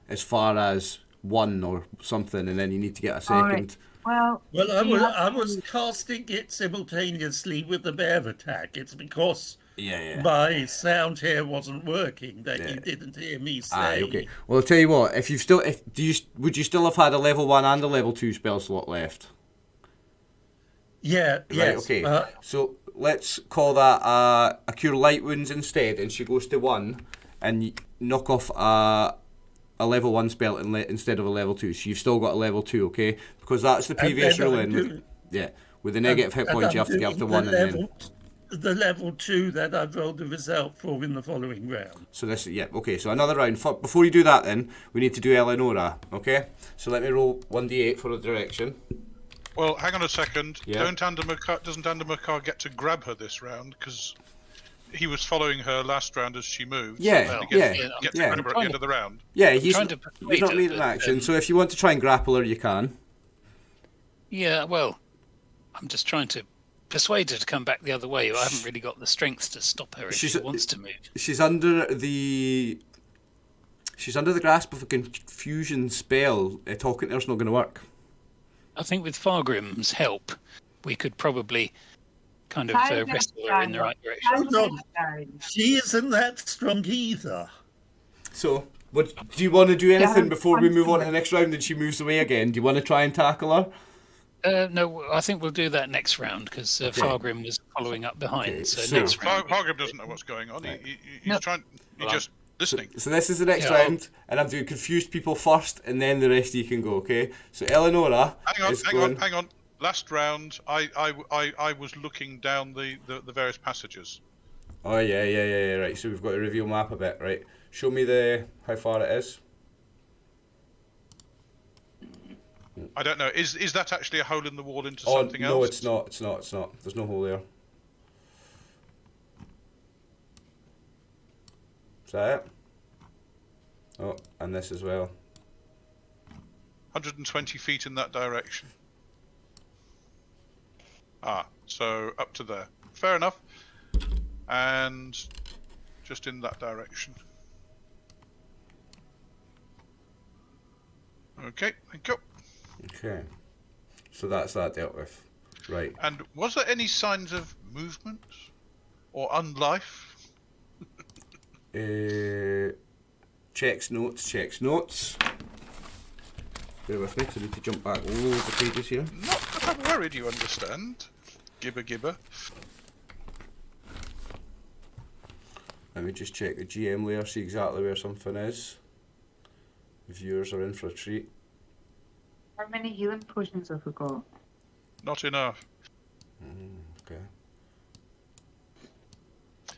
[SPEAKER 1] as far as 1 or something, and then you need to get a second.
[SPEAKER 5] Right.
[SPEAKER 3] Well, I was casting it simultaneously with the bear attack. It's because my sound here wasn't working that you didn't hear me say.
[SPEAKER 1] Okay. Well, I'll tell you what. Would you still have had a level 1 and a level 2 spell slot left?
[SPEAKER 3] Yeah.
[SPEAKER 1] Right,
[SPEAKER 3] Yes.
[SPEAKER 1] okay. So let's call that a cure light wounds instead, and she goes to 1, and you knock off a level 1 spell instead of a level 2. So you've still got a level 2, okay? Because that's the previous rule in. With the negative hit points, you have to get up to 1 and then.
[SPEAKER 3] The level 2 that I've rolled the result for in the following round.
[SPEAKER 1] So this, okay. So another round. Before you do that, then we need to do Eleonora, okay? So let me roll 1d8 for the direction.
[SPEAKER 2] Well, hang on a second.
[SPEAKER 1] Yeah.
[SPEAKER 2] Doesn't Andamekar get to grab her this round? Because he was following her last round as she moved.
[SPEAKER 1] Yeah,
[SPEAKER 2] so he gets to grab her at the end of the round.
[SPEAKER 1] Yeah, he's
[SPEAKER 4] trying to
[SPEAKER 1] not made an action. So if you want to try and grapple her, you can.
[SPEAKER 4] Yeah, well, I'm just trying to persuade her to come back the other way. I haven't really got the strength to stop her if she wants to move.
[SPEAKER 1] She's under the grasp of a confusion spell. Talking to her's not going to work.
[SPEAKER 4] I think with Fargrim's help, we could probably kind of wrestle her in the right direction.
[SPEAKER 3] Hold on. She isn't that strong either.
[SPEAKER 1] So, do you want to do anything before we move on to the next round and she moves away again? Do you want to try and tackle her?
[SPEAKER 4] No, I think we'll do that next round because Fargrim was following up behind.
[SPEAKER 1] Okay,
[SPEAKER 4] so next round.
[SPEAKER 2] Fargrim doesn't know what's going on. He's trying. He's just listening.
[SPEAKER 1] So this is the next round, and I'm doing confused people first, and then the rest of you can go. Okay. So Eleonora.
[SPEAKER 2] Hang on. Last round, I was looking down the various passages.
[SPEAKER 1] Oh yeah. Right. So we've got to reveal map a bit. Right. Show me how far it is.
[SPEAKER 2] I don't know. Is that actually a hole in the wall into something else?
[SPEAKER 1] No, it's not. It's not. There's no hole there. Is that it? Oh, and this as well.
[SPEAKER 2] 120 feet in that direction. So up to there. Fair enough. And just in that direction. Okay, thank you.
[SPEAKER 1] Okay. So that's that dealt with. Right.
[SPEAKER 2] And was there any signs of movement or unlife?
[SPEAKER 1] Checks notes. Bear with me, because I need to jump back loads of pages here.
[SPEAKER 2] Not that I'm worried, you understand. Gibber.
[SPEAKER 1] Let me just check the GM layer, see exactly where something is. The viewers are in for a treat.
[SPEAKER 5] How many healing potions have we got?
[SPEAKER 2] Not enough,
[SPEAKER 1] Okay.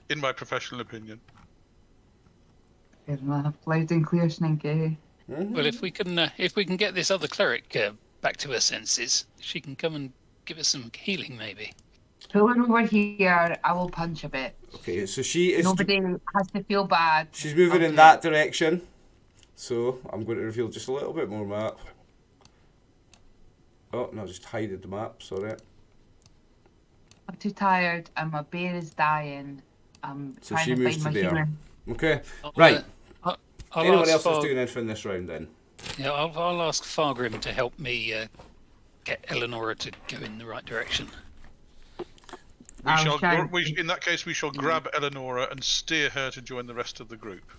[SPEAKER 2] in my professional opinion.
[SPEAKER 5] Fair enough. Loud and clear, Slinky.
[SPEAKER 4] Well, if we can get this other cleric back to her senses, she can come and give us some healing, maybe.
[SPEAKER 5] Pull her over here. I will punch a bit.
[SPEAKER 1] Okay, so she is...
[SPEAKER 5] Nobody has to feel bad.
[SPEAKER 1] She's moving in that direction. So, I'm going to reveal just a little bit more map. Oh, no, just hided the map, sorry.
[SPEAKER 5] I'm too tired and my bear is dying. I'm
[SPEAKER 1] So
[SPEAKER 5] trying
[SPEAKER 1] she
[SPEAKER 5] to
[SPEAKER 1] moves
[SPEAKER 5] find
[SPEAKER 1] to
[SPEAKER 5] my
[SPEAKER 1] there.
[SPEAKER 5] healing.
[SPEAKER 1] Okay, right.
[SPEAKER 4] I'll
[SPEAKER 1] Anyone
[SPEAKER 4] ask
[SPEAKER 1] else that's doing anything this round then?
[SPEAKER 4] Yeah, I'll ask Fargrim to help me get Eleonora to go in the right direction.
[SPEAKER 2] In that case, we shall grab Eleonora and steer her to join the rest of the group.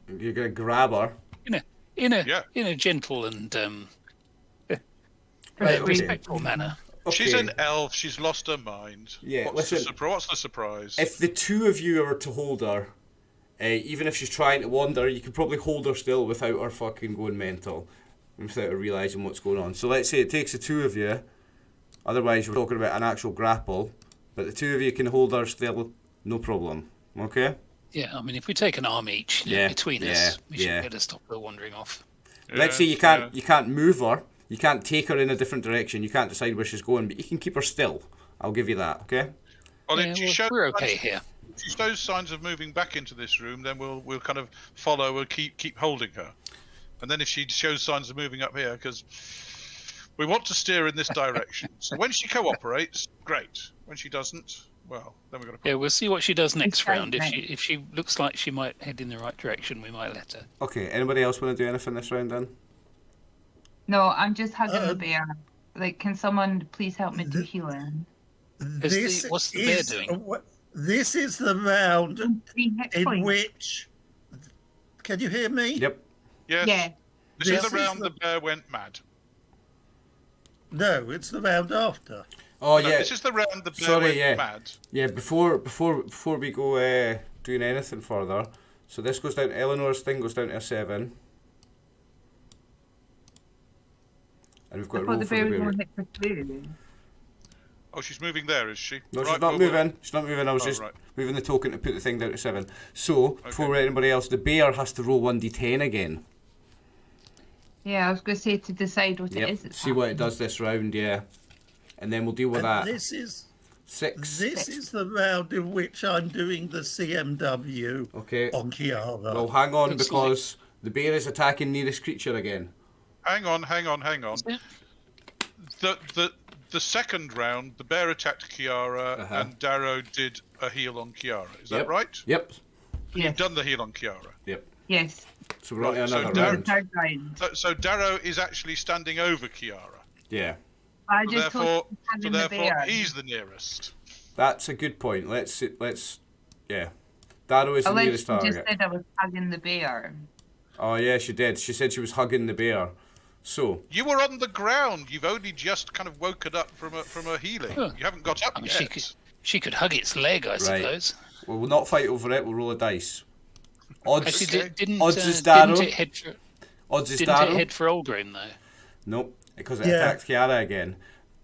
[SPEAKER 1] You're going to grab her?
[SPEAKER 4] In a gentle and respectful manner.
[SPEAKER 1] Okay.
[SPEAKER 2] She's an elf. She's lost her mind.
[SPEAKER 1] Yeah,
[SPEAKER 2] what's the surprise?
[SPEAKER 1] If the two of you are to hold her, even if she's trying to wander, you can probably hold her still without her fucking going mental, and without her realising what's going on. So let's say it takes the two of you. Otherwise, we're talking about an actual grapple. But the two of you can hold her still, no problem. Okay?
[SPEAKER 4] Yeah, I mean, if we take an arm each between us, we should be able to stop her wandering off.
[SPEAKER 1] Let's say you can't move her. You can't take her in a different direction. You can't decide where she's going, but you can keep her still. I'll give you that, okay?
[SPEAKER 2] Well,
[SPEAKER 4] we're okay here.
[SPEAKER 2] If she shows signs of moving back into this room, then we'll kind of follow. We'll keep holding her, and then if she shows signs of moving up here, because we want to steer in this direction. So when she cooperates, great. When she doesn't, well, then we're going to.
[SPEAKER 4] Yeah, we'll see what she does next round. If she looks like she might head in the right direction, we might let her.
[SPEAKER 1] Okay. Anybody else want to do anything this round then?
[SPEAKER 5] No, I'm just hugging the bear. Like, can someone please help me do healing?
[SPEAKER 4] What's the bear doing?
[SPEAKER 3] This is the round in which... Can you hear me?
[SPEAKER 1] Yep.
[SPEAKER 2] Yes. Yeah. This is the round the bear went mad.
[SPEAKER 3] No, it's the round after.
[SPEAKER 1] Oh yeah.
[SPEAKER 2] This is the round the bear went mad.
[SPEAKER 1] Yeah. Before we go doing anything further, so this goes down. Eleanor's thing goes down to a 7, and we've got to roll for the bear.
[SPEAKER 2] Oh, she's moving there, is she?
[SPEAKER 1] No, she's not moving. She's not moving. I was just moving the token to put the thing down to 7. So before anybody else, the bear has to roll 1d10 again.
[SPEAKER 5] Yeah, I was going to say to decide what it is.
[SPEAKER 1] See what it does this round, yeah. And then we'll deal with that.
[SPEAKER 3] This is
[SPEAKER 1] 6.
[SPEAKER 3] This is the round in which I'm doing the CMW on Kiara.
[SPEAKER 1] Well, hang on, because the bear is attacking nearest creature again.
[SPEAKER 2] Hang on. The second round, the bear attacked Kiara, and Darrow did a heal on Kiara. Is that right?
[SPEAKER 1] Yep.
[SPEAKER 2] You've done the heal on Kiara?
[SPEAKER 1] Yep.
[SPEAKER 5] Yes.
[SPEAKER 1] So we're on to another round.
[SPEAKER 2] So Darrow is actually standing over Kiara.
[SPEAKER 1] Yeah.
[SPEAKER 2] Therefore, he's the nearest.
[SPEAKER 1] That's a good point. Let's Darrow is the nearest target.
[SPEAKER 5] She just said I was hugging the bear.
[SPEAKER 1] Oh yeah, she did. She said she was hugging the bear. So
[SPEAKER 2] you were on the ground. You've only just kind of woken up from a healing. Huh. You haven't got up yet.
[SPEAKER 4] She could hug its leg, I suppose.
[SPEAKER 1] Well, we'll not fight over it. We'll roll a dice. Odds.
[SPEAKER 4] Actually,
[SPEAKER 1] odds is Darrow.
[SPEAKER 4] Didn't it head for Olgrim though?
[SPEAKER 1] Nope, because it attacked Kiara again.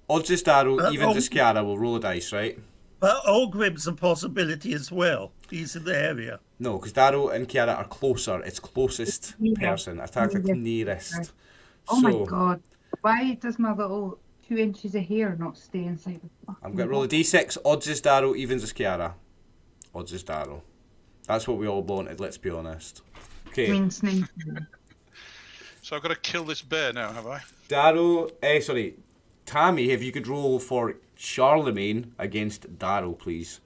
[SPEAKER 1] Odds is Darrow, evens is Kiara. We'll roll a dice, right?
[SPEAKER 3] But Olgrim's a possibility as well. He's in the area.
[SPEAKER 1] No, because Darrow and Kiara are closer. It's closest person. Attack the nearest.
[SPEAKER 5] Oh my god. Why does my little 2 inches of hair not stay inside the fucking
[SPEAKER 1] I'm going to roll a d6. Odds is Darrow, evens is Kiara. Odds is Darrow. That's what we all wanted, let's be honest. Okay.
[SPEAKER 2] So I've got to kill this bear now, have I?
[SPEAKER 1] Darrow, Tammy, if you could roll for Charlemagne against Darrow, please.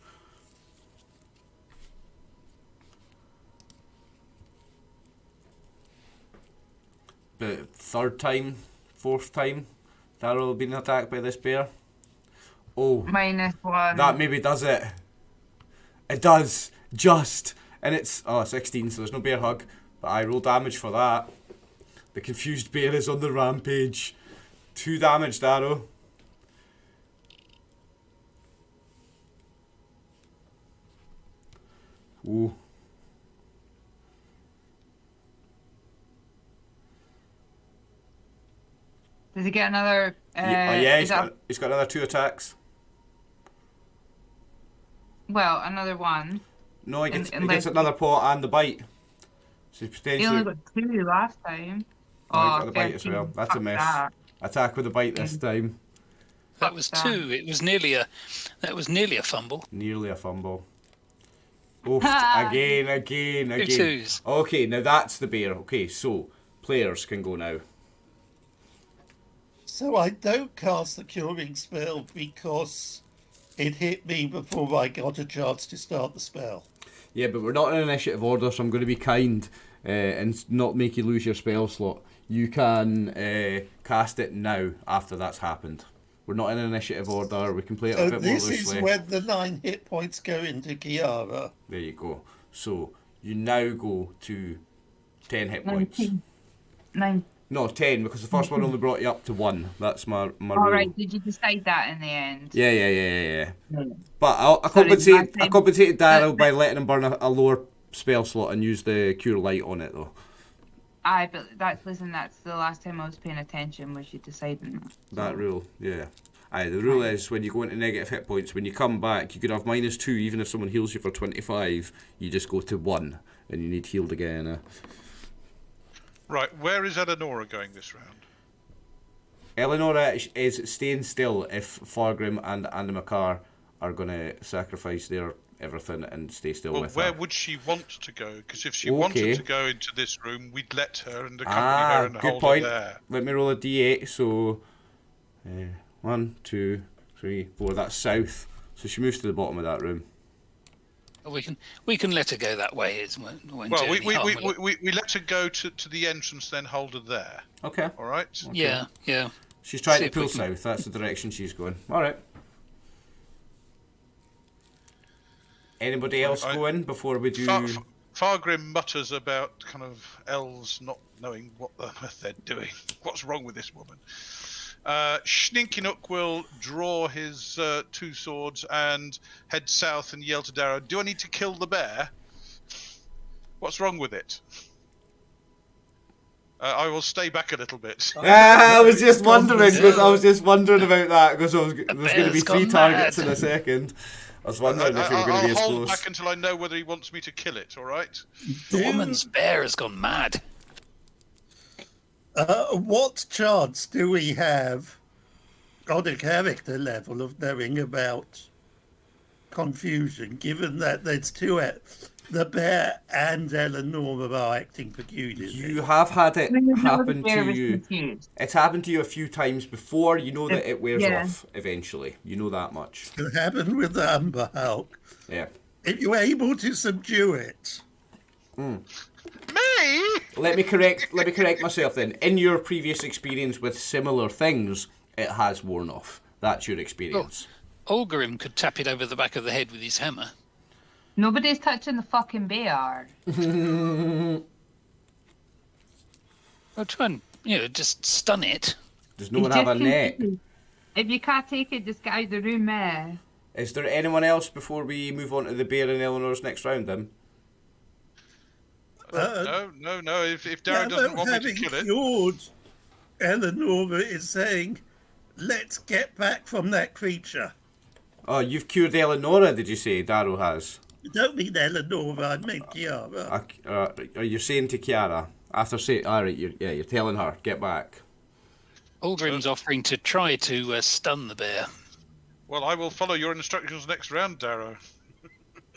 [SPEAKER 1] But third time, fourth time, Darrow will be attacked by this bear. Oh.
[SPEAKER 5] -1.
[SPEAKER 1] That maybe does it. It does. Just. And it's 16, so there's no bear hug. But I roll damage for that. The confused bear is on the rampage. 2 damage, Darrow. Ooh.
[SPEAKER 5] Does he get another...
[SPEAKER 1] he's got another 2 attacks.
[SPEAKER 5] Well, another one.
[SPEAKER 1] No, he gets another paw and the bite. So
[SPEAKER 5] He
[SPEAKER 1] potentially.
[SPEAKER 5] only got 2 last time.
[SPEAKER 1] Oh, he got the bite as well.
[SPEAKER 5] 13.
[SPEAKER 1] That's a
[SPEAKER 5] Fuck
[SPEAKER 1] miss.
[SPEAKER 5] that.
[SPEAKER 1] Attack with a bite this time.
[SPEAKER 4] That was 2. It was nearly a fumble.
[SPEAKER 1] Nearly a fumble. Oof, again.
[SPEAKER 4] 2 twos.
[SPEAKER 1] Okay, now that's the bear. Okay, so players can go now.
[SPEAKER 3] So I don't cast the curing spell because it hit me before I got a chance to start the spell.
[SPEAKER 1] Yeah, but we're not in initiative order, so I'm going to be kind and not make you lose your spell slot. You can cast it now after that's happened. We're not in initiative order. We can play it a bit more loosely.
[SPEAKER 3] This is when the 9 hit points go into Kiara.
[SPEAKER 1] There you go. So you now go to 10 hit points.
[SPEAKER 5] 9.
[SPEAKER 1] No, 10, because the first one only brought you up to 1. That's my
[SPEAKER 5] All
[SPEAKER 1] rule.
[SPEAKER 5] right, did you decide that in the end?
[SPEAKER 1] Yeah.
[SPEAKER 5] No.
[SPEAKER 1] But I compensated Daryl by letting him burn a lower spell slot and use the Cure Light on it, though.
[SPEAKER 5] Aye, but that's the last time I was paying attention, was you deciding that.
[SPEAKER 1] That rule, yeah. Aye, the rule is when you go into negative hit points, when you come back, you could have -2, even if someone heals you for 25, you just go to 1, and you need healed again.
[SPEAKER 2] Right, where is Eleonora going this round?
[SPEAKER 1] Eleonora is staying still if Fargrim and Andamakar are going to sacrifice their everything and stay still with her.
[SPEAKER 2] Where would she want to go? Because if she wanted to go into this room, we'd let her and accompany her and hold her there.
[SPEAKER 1] Let me roll a d8. So 1, 2, 3, 4. That's south. So she moves to the bottom of that room.
[SPEAKER 4] We can let her go that way.
[SPEAKER 2] Well, we let her go to the entrance, then hold her there.
[SPEAKER 1] Okay.
[SPEAKER 2] All right.
[SPEAKER 1] Okay.
[SPEAKER 4] Yeah.
[SPEAKER 1] She's trying to pull south. That's the direction she's going. All right. Anybody else go in before we do?
[SPEAKER 2] Fargrim mutters about kind of elves not knowing what on earth they're doing. What's wrong with this woman? Schninkinuk will draw his 2 swords and head south and yell to Darrow, "Do I need to kill the bear? What's wrong with it?" I will stay back a little bit.
[SPEAKER 1] I was just wondering about that because there's going to be 3 targets in a second. I was wondering if you were going to be as close.
[SPEAKER 2] I'll hold back until I know whether he wants me to kill it. All right.
[SPEAKER 4] The woman's bear has gone mad.
[SPEAKER 3] What chance do we have on a character level of knowing about confusion, given that there's 2 the bear and Eleanor are acting peculiarly?
[SPEAKER 1] You have had it happen to you. It's happened to you a few times before. You know that it wears off eventually. You know that much.
[SPEAKER 3] It happened with the Amber Hulk.
[SPEAKER 1] Yeah.
[SPEAKER 3] If you're able to subdue it.
[SPEAKER 2] Me?
[SPEAKER 1] Let me correct myself then. In your previous experience with similar things, it has worn off. That's your experience.
[SPEAKER 4] Olgarim could tap it over the back of the head with his hammer.
[SPEAKER 5] Nobody's touching the fucking bear.
[SPEAKER 4] I'll try and, just stun it.
[SPEAKER 1] Does no one have a neck?
[SPEAKER 5] If you can't take it, just get out of the room,
[SPEAKER 1] Is there anyone else before we move on to the bear and Eleanor's next round then?
[SPEAKER 2] No. If Darrow doesn't want me to kill it.
[SPEAKER 3] Eleanor is saying, "Let's get back from that creature."
[SPEAKER 1] Oh, you've cured Eleonora, did you say? Darrow has.
[SPEAKER 3] You don't mean Eleanor, I mean Kiara.
[SPEAKER 1] You're saying to Kiara after saying, all right, you're telling her, get back.
[SPEAKER 4] Aldrin's offering to try to stun the bear.
[SPEAKER 2] Well, I will follow your instructions next round, Darrow.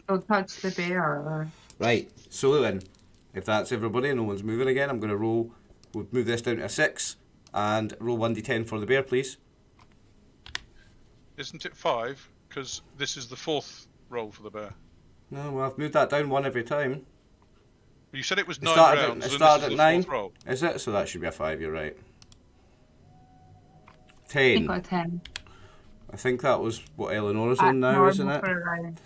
[SPEAKER 5] Don't touch the bear.
[SPEAKER 1] Right, so then, if that's everybody, no one's moving again, I'm going to roll. We'll move this down to a 6 and roll 1d10 for the bear, please.
[SPEAKER 2] Isn't it 5? Because this is the 4th roll for the bear.
[SPEAKER 1] No, well, I've moved that down 1 every time.
[SPEAKER 2] You said it was 9 rounds.
[SPEAKER 1] It started at 9.
[SPEAKER 2] Roll.
[SPEAKER 1] Is it? So that should be a 5, you're right. 10.
[SPEAKER 5] You got a 10.
[SPEAKER 1] I think that was what Eleanor's on now, isn't it?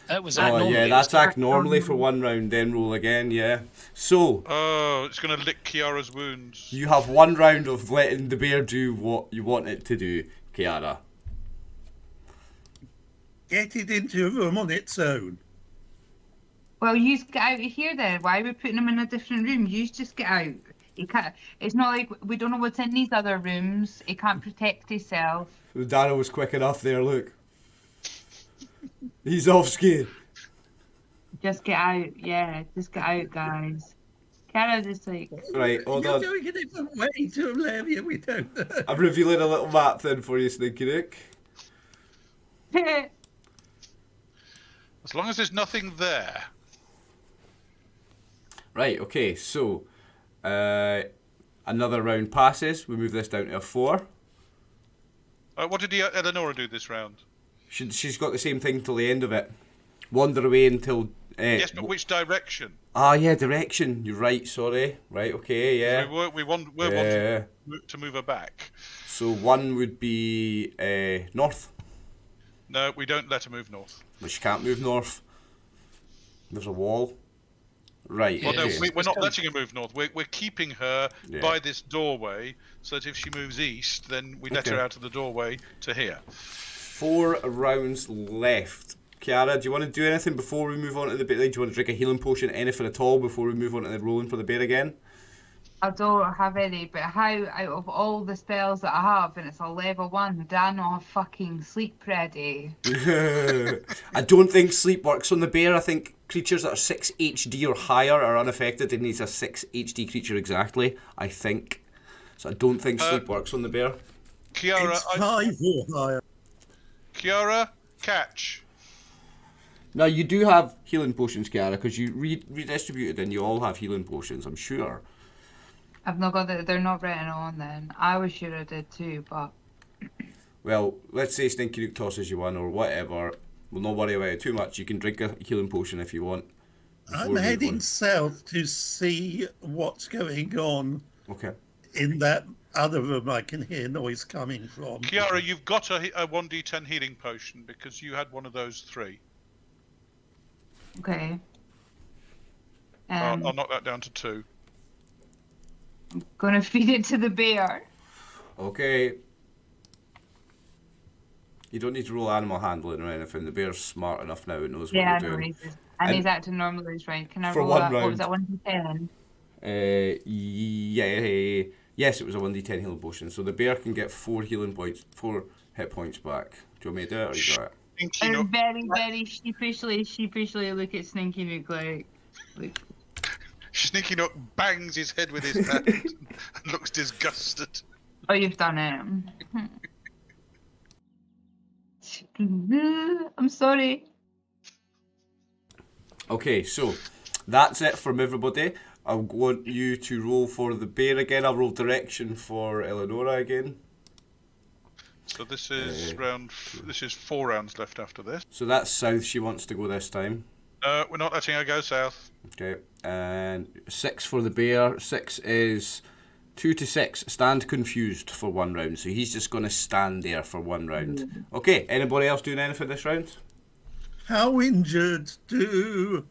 [SPEAKER 4] That was
[SPEAKER 1] that's act normally for 1 round, then roll again, yeah. So.
[SPEAKER 2] Oh, it's going to lick Kiara's wounds.
[SPEAKER 1] You have 1 round of letting the bear do what you want it to do, Kiara.
[SPEAKER 3] Get it into a room on its own.
[SPEAKER 5] Well, you get out of here then. Why are we putting him in a different room? You just get out. He can't. It's not like we don't know what's in these other rooms. He can't protect himself.
[SPEAKER 1] Darrow was quick enough there, look. He's off ski.
[SPEAKER 5] Just get out, yeah. Just get out, guys. Cara just like...
[SPEAKER 1] Right, hold
[SPEAKER 3] You're
[SPEAKER 1] on.
[SPEAKER 3] going a different way to Olivia, we don't know.
[SPEAKER 1] I'm revealing a little map then for you, Sneaky Nook.
[SPEAKER 2] As long as there's nothing there.
[SPEAKER 1] Right, okay, so another round passes. We move this down to a 4.
[SPEAKER 2] What did Eleonora do this round?
[SPEAKER 1] She's got the same thing till the end of it. Wander away until...
[SPEAKER 2] yes, but which direction?
[SPEAKER 1] Ah, yeah, direction. You're right, sorry. Right, okay, yeah.
[SPEAKER 2] So we're wanting to move her back.
[SPEAKER 1] So 1 would be north.
[SPEAKER 2] No, we don't let her move north.
[SPEAKER 1] But she can't move north. There's a wall. Right.
[SPEAKER 2] Well,
[SPEAKER 1] okay.
[SPEAKER 2] no, we're not letting her move north. We're keeping her by this doorway, so that if she moves east, then we let her out of the doorway to here.
[SPEAKER 1] 4 rounds left. Kiara, do you want to do anything before we move on to the bear? Do you want to drink a healing potion, anything at all, before we move on to the rolling for the bear again?
[SPEAKER 5] I don't have any, but how out of all the spells that I have, and it's a level 1, do I not have fucking sleep ready?
[SPEAKER 1] I don't think sleep works on the bear. I think creatures that are 6 HD or higher are unaffected. It needs a 6 HD creature exactly, I think. So I don't think sleep works on the bear.
[SPEAKER 2] Kiara,
[SPEAKER 3] It's 5 or higher.
[SPEAKER 2] Kiara, catch.
[SPEAKER 1] Now, you do have healing potions, Kiara, because you redistributed and you all have healing potions, I'm sure.
[SPEAKER 5] I've not got they're not written on then. I was sure I did too, but...
[SPEAKER 1] Well, let's say Stinky Nook tosses you one or whatever. We'll not worry about it too much. You can drink a healing potion if you want.
[SPEAKER 3] I'm heading south to see what's going on.
[SPEAKER 1] Okay.
[SPEAKER 3] In that other room I can hear noise coming from.
[SPEAKER 2] Kiara, you've got a 1d10 healing potion because you had one of those 3.
[SPEAKER 5] Okay.
[SPEAKER 2] I'll knock that down to 2.
[SPEAKER 5] I'm gonna feed it to the bear.
[SPEAKER 1] Okay. You don't need to roll animal handling or anything. The bear's smart enough now. It knows what you're doing.
[SPEAKER 5] And he's acting normally as right. Can I
[SPEAKER 1] for
[SPEAKER 5] roll
[SPEAKER 1] one
[SPEAKER 5] that?
[SPEAKER 1] round.
[SPEAKER 5] What was that, 1d10?
[SPEAKER 1] Yes, it was a 1d10 healing potion. So the bear can get 4 healing points, 4 hit points back. Do you want me to do it, or you got it?
[SPEAKER 5] And very sheepishly look at Stinky Nook like...
[SPEAKER 2] Sneaky Nook bangs his head with his hand and looks disgusted.
[SPEAKER 5] Oh, you've done it. I'm sorry.
[SPEAKER 1] Okay, so that's it from everybody. I want you to roll for the bear again. I'll roll direction for Eleonora again.
[SPEAKER 2] So this is This is 4 rounds left after this.
[SPEAKER 1] So that's south. She wants to go this time.
[SPEAKER 2] We're not letting her go south.
[SPEAKER 1] Okay, and 6 for the bear. 6 is 2 to 6. Stand confused for 1 round. So he's just going to stand there for 1 round. Okay, anybody else doing anything this round?
[SPEAKER 3] How injured do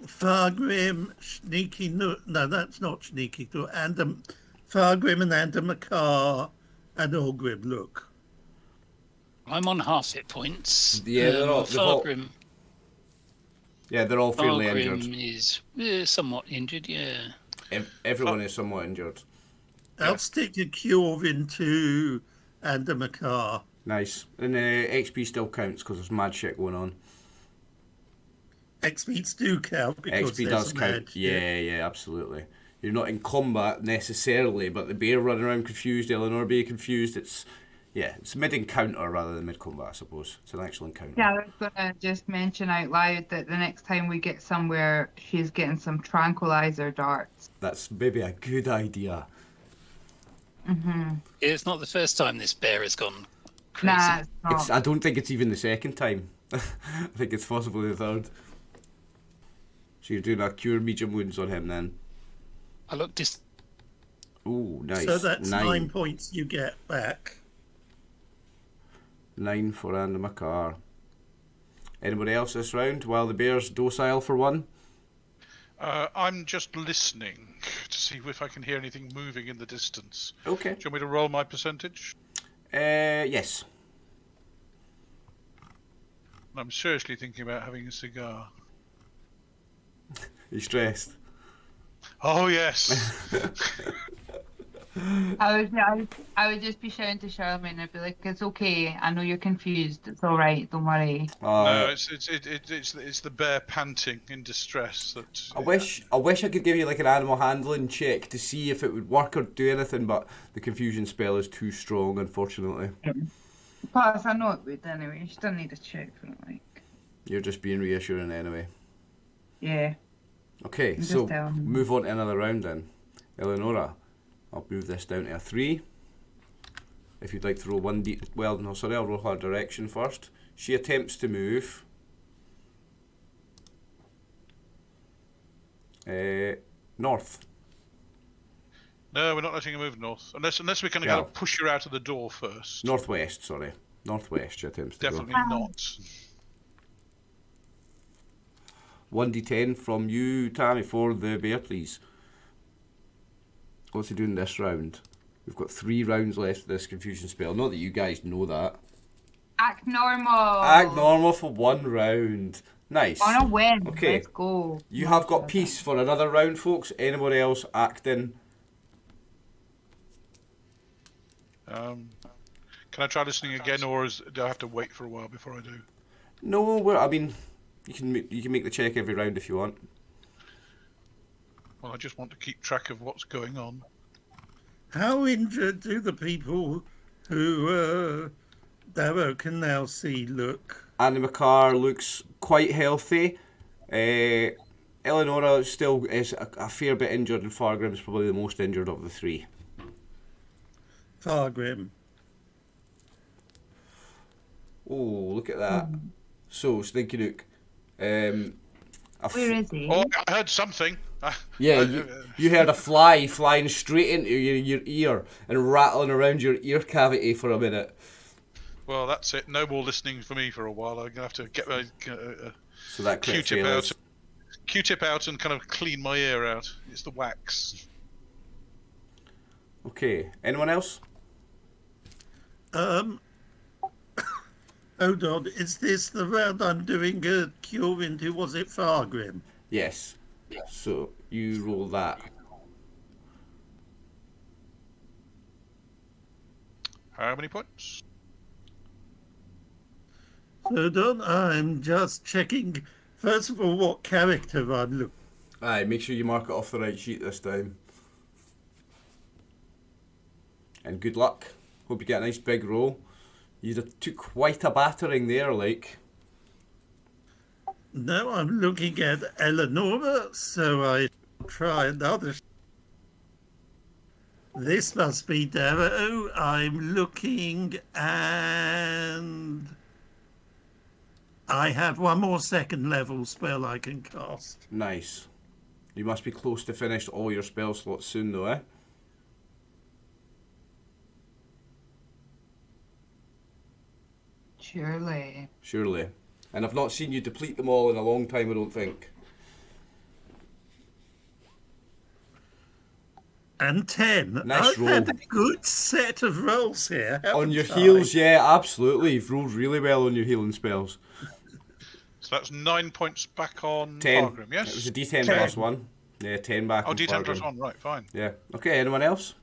[SPEAKER 3] Fargrim, Sneaky Nook... No, that's not Sneaky Nook. Fargrim and Andamakar and Orgrim look?
[SPEAKER 4] I'm on half hit points.
[SPEAKER 1] Yeah, they're all...
[SPEAKER 4] Fargrim...
[SPEAKER 1] Yeah, they're all fairly injured.
[SPEAKER 4] Is somewhat injured, yeah.
[SPEAKER 1] Everyone is somewhat injured.
[SPEAKER 3] I'll stick a cure into Andamakar.
[SPEAKER 1] Nice. And XP still counts because there's mad shit going on.
[SPEAKER 3] XPs do count because
[SPEAKER 1] XP does count. Yeah, absolutely. You're not in combat necessarily, but the bear running around confused, Eleanor being confused, it's mid-encounter rather than mid-combat, I suppose. It's an actual encounter.
[SPEAKER 5] Yeah, I was going to just mention out loud that the next time we get somewhere, she's getting some tranquilizer darts.
[SPEAKER 1] That's maybe a good idea.
[SPEAKER 5] Mm-hmm.
[SPEAKER 4] It's not the first time this bear has gone crazy.
[SPEAKER 5] Nah, it's not.
[SPEAKER 1] I don't think it's even the second time. I think it's possibly the third. So you're doing a cure medium wounds on him then?
[SPEAKER 4] I looked
[SPEAKER 1] Ooh, nice.
[SPEAKER 3] So that's 9 points you get back.
[SPEAKER 1] 9 for Andamakar. Anybody else this round while the bear's docile for 1?
[SPEAKER 2] I'm just listening to see if I can hear anything moving in the distance.
[SPEAKER 1] Okay.
[SPEAKER 2] Do you want me to roll my percentage?
[SPEAKER 1] Yes.
[SPEAKER 2] I'm seriously thinking about having a cigar.
[SPEAKER 1] You stressed?
[SPEAKER 2] Oh, yes.
[SPEAKER 5] I would just be shouting to Charlemagne. I'd be like, "It's okay. I know you're confused. It's all right. Don't worry."
[SPEAKER 2] No, it's the bear panting in distress. That
[SPEAKER 1] I wish I could give you like an animal handling check to see if it would work or do anything, but the confusion spell is too strong, unfortunately.
[SPEAKER 5] Plus, I know it would anyway. You still need a check for it, like.
[SPEAKER 1] You're just being reassuring anyway.
[SPEAKER 5] Yeah.
[SPEAKER 1] Okay, so move on to another round then. Eleonora, I'll move this down to a 3. If you'd like to roll 1d... Well, no, sorry, I'll roll her direction first. She attempts to move... north.
[SPEAKER 2] No, we're not letting her move north. Unless we're going to kind of push her out of the door first.
[SPEAKER 1] Northwest, sorry. Northwest she attempts to
[SPEAKER 2] Definitely
[SPEAKER 1] go.
[SPEAKER 2] not.
[SPEAKER 1] 1d10 from you, Tammy, for the bear, please. What's he doing this round? We've got 3 rounds left of this confusion spell. Not that you guys know that.
[SPEAKER 5] Act normal.
[SPEAKER 1] Act normal for 1 round. Nice.
[SPEAKER 5] On a win.
[SPEAKER 1] Okay.
[SPEAKER 5] Let's go.
[SPEAKER 1] You have got peace for another round, folks. Anybody else acting?
[SPEAKER 2] Can I try listening again, or do I have to wait for a while before I do?
[SPEAKER 1] No, I mean, you can make the check every round if you want.
[SPEAKER 2] Well, I just want to keep track of what's going on.
[SPEAKER 3] How injured do the people who Darrow can now see look?
[SPEAKER 1] Andy McCarr looks quite healthy. Eleonora still is a fair bit injured, and Fargrim's probably the most injured of the 3.
[SPEAKER 3] Fargrim.
[SPEAKER 1] Oh, look at that. So, Stinky Nook.
[SPEAKER 5] Where is he?
[SPEAKER 2] Oh, I heard something.
[SPEAKER 1] Yeah, you heard a fly flying straight into your ear and rattling around your ear cavity for a minute.
[SPEAKER 2] Well, that's it. No more listening for me for a while. I'm going to have to get my
[SPEAKER 1] So that
[SPEAKER 2] Q-tip out and kind of clean my ear out. It's the wax.
[SPEAKER 1] Okay, anyone else?
[SPEAKER 3] Hold on, is this the round I'm doing a cure into? Was it Fargrim?
[SPEAKER 1] Yes. So you roll that.
[SPEAKER 2] How many points?
[SPEAKER 3] Hold on, I'm just checking. First of all, what character I'm looking.
[SPEAKER 1] Aye, make sure you mark it off the right sheet this time. And good luck. Hope you get a nice big roll. You took quite a battering there, like.
[SPEAKER 3] No, I'm looking at Eleonora, so I try another. This must be Darrow. I'm looking, and I have one more 2nd level spell I can cast.
[SPEAKER 1] Nice. You must be close to finished all your spell slots soon, though, eh? Surely. And I've not seen you deplete them all in a long time, I don't think.
[SPEAKER 3] And 10.
[SPEAKER 1] Nice roll.
[SPEAKER 3] I've had a good set of rolls here.
[SPEAKER 1] On your heals, yeah, absolutely. You've rolled really well on your healing spells.
[SPEAKER 2] So that's 9 points back on
[SPEAKER 1] 10.
[SPEAKER 2] Fargrim, yes?
[SPEAKER 1] It was a D10 plus 1. Yeah, 10 back on
[SPEAKER 2] D10
[SPEAKER 1] Fargrim.
[SPEAKER 2] plus 1, right, fine.
[SPEAKER 1] Yeah. Okay, anyone else?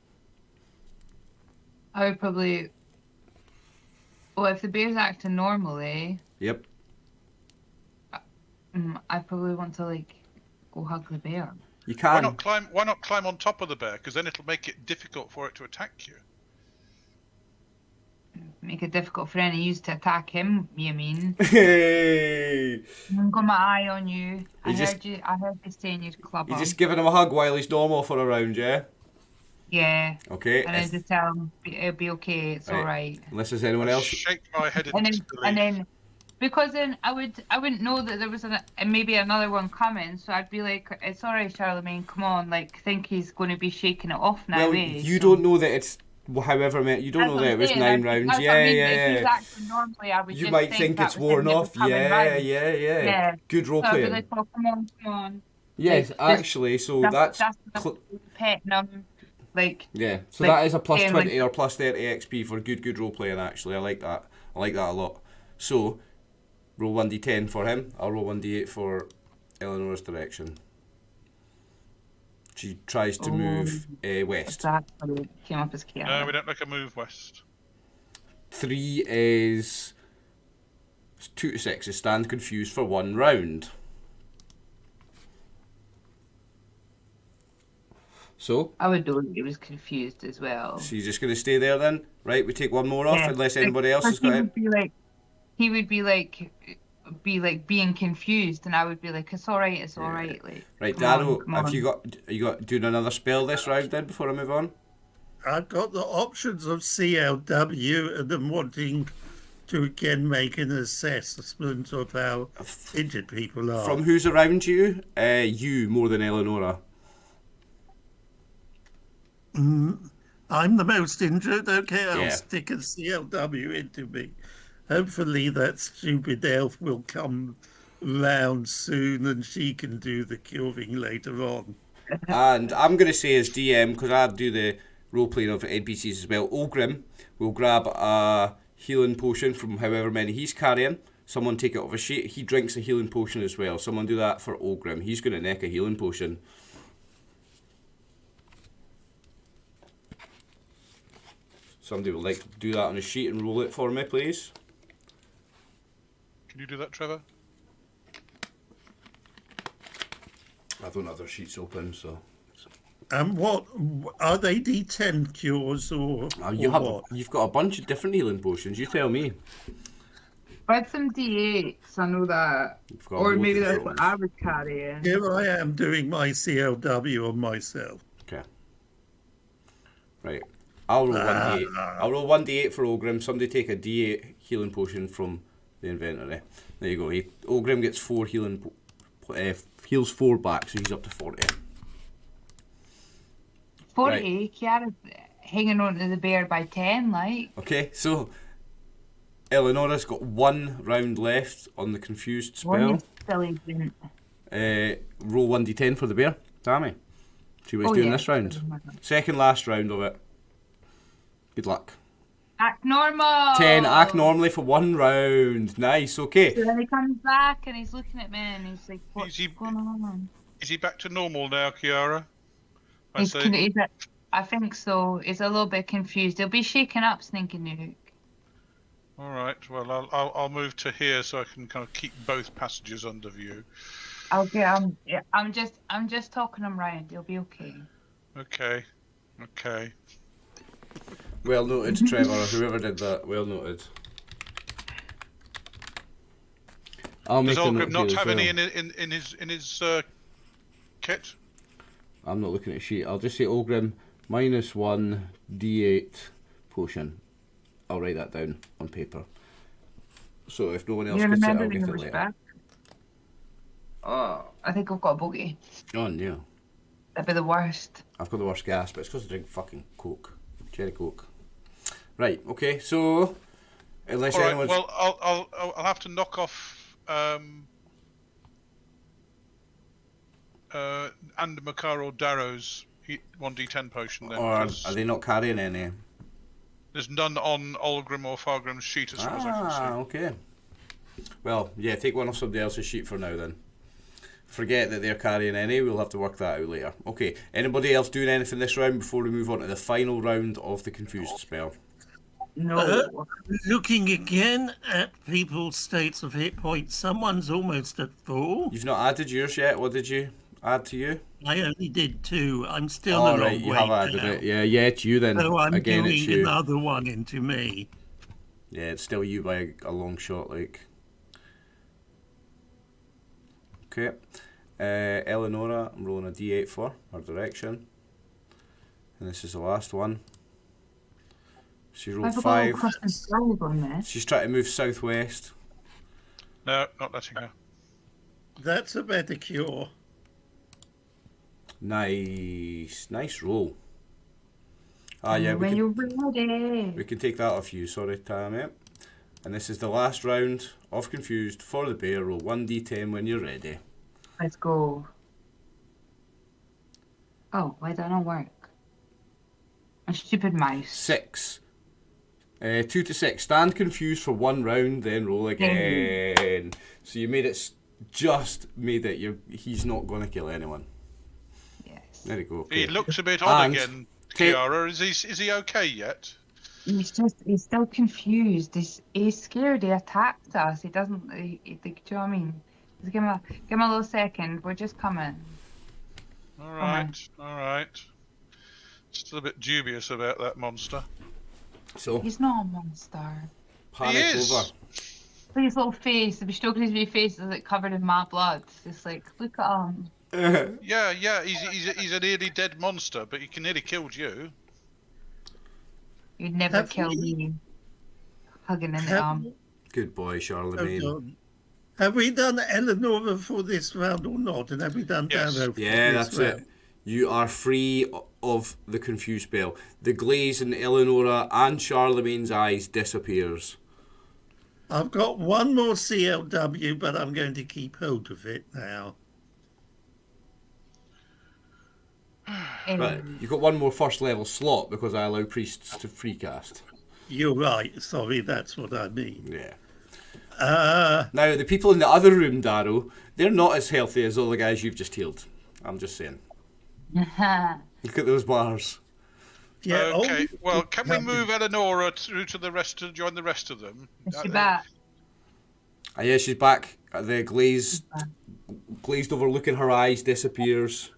[SPEAKER 5] I would probably... Well, if the bear's acting normally...
[SPEAKER 1] Yep.
[SPEAKER 5] I probably want to, like, go hug the bear.
[SPEAKER 1] You can.
[SPEAKER 2] Why not climb on top of the bear? Because then it'll make it difficult for it to attack you.
[SPEAKER 5] Make it difficult for any of you to attack him, you mean?
[SPEAKER 1] Hey!
[SPEAKER 5] I've got my eye on you. I heard you saying you'd club
[SPEAKER 1] You're
[SPEAKER 5] him.
[SPEAKER 1] just giving him a hug while he's normal for a round, yeah?
[SPEAKER 5] Yeah.
[SPEAKER 1] Okay.
[SPEAKER 5] And then just tell him it'll be okay, it's alright.
[SPEAKER 1] Unless there's anyone else.
[SPEAKER 2] Shake my head
[SPEAKER 5] and then because then I wouldn't know that there was maybe another one coming, so I'd be like, it's alright, Charlemagne, come on, like, think he's going to be shaking it off now,
[SPEAKER 1] Well, you don't know that it's however many. You don't know that it was 9 rounds. Yeah.
[SPEAKER 5] If he's acting normally, I would
[SPEAKER 1] you
[SPEAKER 5] just
[SPEAKER 1] might think it's worn off. Yeah. Good role
[SPEAKER 5] so
[SPEAKER 1] playing.
[SPEAKER 5] I'd be like, oh, come on.
[SPEAKER 1] Yes,
[SPEAKER 5] like,
[SPEAKER 1] actually, so that's
[SPEAKER 5] pet num. Like,
[SPEAKER 1] yeah, so
[SPEAKER 5] like,
[SPEAKER 1] that is a plus 20
[SPEAKER 5] like,
[SPEAKER 1] or plus 30 XP for good role playing. Actually, I like that a lot. So roll 1d10 for him. I'll roll 1d8 for Eleanor's direction. She tries to move west.
[SPEAKER 5] Exactly. Came up as Kiara.
[SPEAKER 2] No, we don't make a move west.
[SPEAKER 1] 3 is 2 to 6 is stand confused for 1 round. So?
[SPEAKER 5] I would know he was confused as well.
[SPEAKER 1] So you're just going to stay there then? Right, we take 1 more off unless anybody else has got it.
[SPEAKER 5] He would be like being confused, and I would be like, it's all right, like.
[SPEAKER 1] Right, Darrow, are you got doing another spell this round then before I move on?
[SPEAKER 3] I've got the options of CLW and then wanting to again make an assessment of how injured people are.
[SPEAKER 1] From who's around you? You more than Eleonora.
[SPEAKER 3] I'm the most injured. Okay, I'll stick a CLW into me. Hopefully that stupid elf will come round soon and she can do the killing later on.
[SPEAKER 1] And I'm going to say as DM, because I do the role-playing of NPCs as well, Ogrim will grab a healing potion from however many he's carrying. Someone take it off a sheet. He drinks a healing potion as well. Someone do that for Ogrim. He's going to neck a healing potion. Somebody would like to do that on a sheet and roll it for me, please.
[SPEAKER 2] Can you do that, Trevor?
[SPEAKER 1] I don't have their sheets open, so.
[SPEAKER 3] What are they? D10 cures or what?
[SPEAKER 1] You've got a bunch of different healing potions. You tell me.
[SPEAKER 5] But some D8s, I know that. Or maybe that's what I was carrying.
[SPEAKER 3] Here I am doing my CLW on myself.
[SPEAKER 1] Okay. Right. I'll roll 1d8. I'll roll 1d8 for Ogrim. Somebody take a d8 healing potion from the inventory. There you go. Ogrim gets 4 healing. Heals 4 back, so he's up to 40.
[SPEAKER 5] 40?
[SPEAKER 1] Right.
[SPEAKER 5] Kiara's hanging on to the bear by 10, like.
[SPEAKER 1] Okay, so Eleonora's got 1 round left on the confused spell. Roll 1d10 for the bear. Tammy. See what he's doing this round. Second last round of it. Good luck.
[SPEAKER 5] Act normal.
[SPEAKER 1] 10. Act normally for 1 round. Nice. Okay.
[SPEAKER 5] So then he comes back and he's looking at me and he's like, "What's going on?"
[SPEAKER 2] Is he back to normal now, Kiara?
[SPEAKER 5] I think so. He's a little bit confused. He'll be shaken up, Sneaky Nuke.
[SPEAKER 2] All right. Well, I'll move to here so I can kind of keep both passages under view.
[SPEAKER 5] Okay. I'm just talking him round. He'll be okay.
[SPEAKER 2] Okay.
[SPEAKER 1] Well noted, Trevor. Whoever did that, well noted.
[SPEAKER 2] Does Ogrim not have any in his kit?
[SPEAKER 1] I'm not looking at a sheet. I'll just say Ogrim -1 d8 potion. I'll write that down on paper. So if no one else gets it, I'll get it later.
[SPEAKER 5] Back? Oh, I think I've got a bogey.
[SPEAKER 1] Oh no.
[SPEAKER 5] That'd be the worst.
[SPEAKER 1] I've got the worst gas, but it's because I drink fucking Coke. Cherry Coke. Right, okay, so unless anyone's...
[SPEAKER 2] Well, I'll have to knock off and Makaro Darrow's 1d10 potion then.
[SPEAKER 1] Or are they not carrying any?
[SPEAKER 2] There's none on Olgrim or Fargrim's sheet as far as I can see.
[SPEAKER 1] Okay. Well, yeah, take one off somebody else's sheet for now then. Forget that they're carrying any, we'll have to work that out later. Okay, anybody else doing anything this round before we move on to the final round of the confused spell?
[SPEAKER 5] No.
[SPEAKER 3] Looking again at people's states of hit points, someone's almost at full.
[SPEAKER 1] You've not added yours yet, what did you add to you?
[SPEAKER 3] I only did 2. I'm still a long way
[SPEAKER 1] you have added
[SPEAKER 3] now.
[SPEAKER 1] it. Yeah, it's you then.
[SPEAKER 3] So I'm
[SPEAKER 1] Again,
[SPEAKER 3] doing
[SPEAKER 1] it's you.
[SPEAKER 3] another one into me.
[SPEAKER 1] Yeah, it's still you by a long shot, like. Okay. Eleonora, I'm rolling a d8 for her direction. And this is the last one. She rolled 5. She's trying to move southwest.
[SPEAKER 2] No, not letting her.
[SPEAKER 3] That's a better cure.
[SPEAKER 1] Nice roll. Yeah, we can take that off you, sorry Tammy. And this is the last round of Confused for the bear. Roll 1d10 when you're ready.
[SPEAKER 5] Let's go. Oh, why did that not work? A stupid mouse.
[SPEAKER 1] 6. 2 to 6. Stand confused for 1 round, then roll again. So you made it, just made it. He's not going to kill anyone.
[SPEAKER 5] Yes.
[SPEAKER 1] There you go. Okay.
[SPEAKER 2] He looks a bit odd
[SPEAKER 1] And
[SPEAKER 2] again, Kiara. Is he okay yet?
[SPEAKER 5] He's still confused. He's scared. He attacked us. He doesn't. Do you know what I mean? Just give him a little second. We're just coming.
[SPEAKER 2] All right. Still a bit dubious about that monster.
[SPEAKER 1] So
[SPEAKER 5] He's not a monster.
[SPEAKER 1] panic
[SPEAKER 2] He is.
[SPEAKER 1] over.
[SPEAKER 5] Look at his little face. If you stroke his wee face, is like covered in my blood. It's just like, look at him.
[SPEAKER 2] Yeah. He's a nearly dead monster, but he nearly killed you.
[SPEAKER 5] You'd never kill me. Hugging in the arm.
[SPEAKER 1] Good boy, Charlemagne.
[SPEAKER 3] Have we done Eleanor for this round or not? And have we done
[SPEAKER 2] Yes.
[SPEAKER 3] Dano for
[SPEAKER 1] Yeah,
[SPEAKER 3] this
[SPEAKER 1] that's
[SPEAKER 3] round?
[SPEAKER 1] it. You are free of the confused spell. The glaze in Eleonora and Charlemagne's eyes disappears.
[SPEAKER 3] I've got one more CLW, but I'm going to keep hold of it now.
[SPEAKER 1] Right, you've got one more first level slot because I allow priests to free cast.
[SPEAKER 3] You're right. Sorry, that's what I mean.
[SPEAKER 1] Yeah. Now, the people in the other room, Darrow, they're not as healthy as all the guys you've just healed. I'm just saying. Look at those bars.
[SPEAKER 3] Yeah.
[SPEAKER 2] Okay. Well, can we move Eleonora through to the rest to join the rest of them?
[SPEAKER 5] Is she back?
[SPEAKER 1] Yeah, she's back. The glazed over look in her eyes disappears.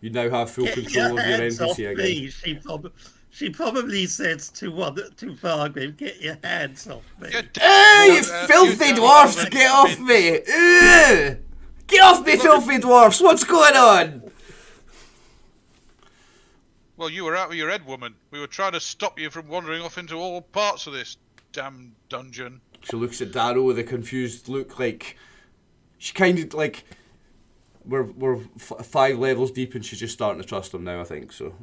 [SPEAKER 1] You now have full control of your NPC again.
[SPEAKER 3] She probably says to Fargrim, "Get your hands off me!"
[SPEAKER 1] Hey, you filthy dwarfs! Get off me! Get off me, filthy dwarfs! What's going on?
[SPEAKER 2] Well, you were out with your head, woman. We were trying to stop you from wandering off into all parts of this damn dungeon.
[SPEAKER 1] She looks at Darrow with a confused look, like she kind of like we're 5 levels deep, and she's just starting to trust him now. I think so.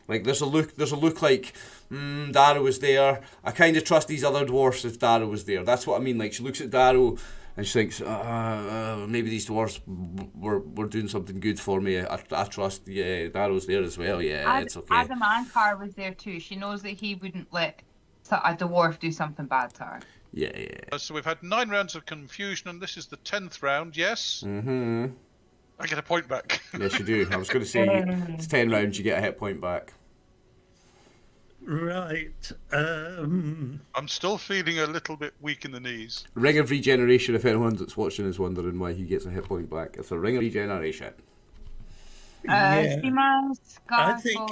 [SPEAKER 1] Like there's a look like Darrow was there. I kind of trust these other dwarfs if Darrow was there. That's what I mean. Like she looks at Darrow and she thinks, maybe these dwarfs were doing something good for me. I trust. Yeah, Darrow's there as well. Yeah, it's okay.
[SPEAKER 5] Adam Ankar was there too. She knows that he wouldn't let a dwarf do something bad to her.
[SPEAKER 1] Yeah.
[SPEAKER 2] So we've had 9 rounds of confusion, and this is the 10th round. Yes.
[SPEAKER 1] Mm-hmm.
[SPEAKER 2] I get a point back.
[SPEAKER 1] Yes, you do. I was going to say it's 10 rounds. You get a hit point back.
[SPEAKER 3] Right.
[SPEAKER 2] I'm still feeling a little bit weak in the knees.
[SPEAKER 1] Ring of regeneration. If anyone that's watching is wondering why he gets a hit point back, it's a ring of regeneration.
[SPEAKER 3] I think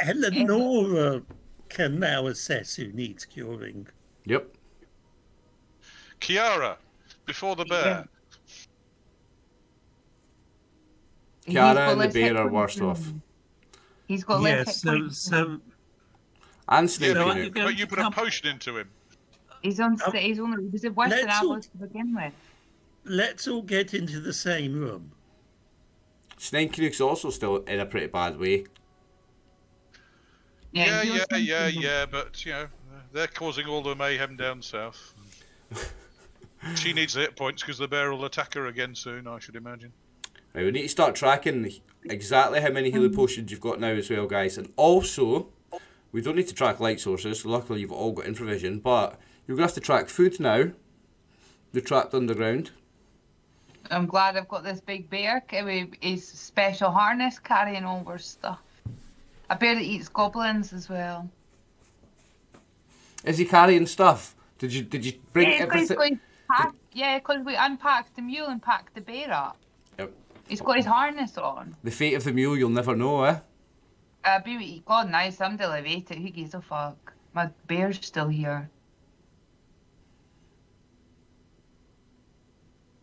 [SPEAKER 3] Eleanora can now assess who needs curing.
[SPEAKER 1] Yep.
[SPEAKER 2] Kiara, before the bear.
[SPEAKER 1] Kiara and the bear are worse off.
[SPEAKER 5] He's got less hit points.
[SPEAKER 1] And Snake Canoe.
[SPEAKER 2] But you put a potion into him.
[SPEAKER 5] He's on. He's only. He was worse than I was to begin with.
[SPEAKER 3] Let's all get into the same room.
[SPEAKER 1] Snake Canoe's also still in a pretty bad way.
[SPEAKER 2] Yeah, but you know, they're causing all the mayhem down south. She needs hit points because the bear will attack her again soon, I should imagine.
[SPEAKER 1] Right, we need to start tracking exactly how many healing potions you've got now as well, guys. And also, we don't need to track light sources. Luckily, you've all got infravision. But you're going to have to track food now. They're trapped underground.
[SPEAKER 5] I'm glad I've got this big bear with his special harness carrying over stuff. A bear that eats goblins as well.
[SPEAKER 1] Is he carrying stuff? Did you bring everything?
[SPEAKER 5] Because we unpacked the mule and packed the bear up.
[SPEAKER 1] Yep.
[SPEAKER 5] He's got his harness on.
[SPEAKER 1] The fate of the mule, you'll never know, eh?
[SPEAKER 5] God knows, somebody will ate it. Who gives a fuck? My bear's still here.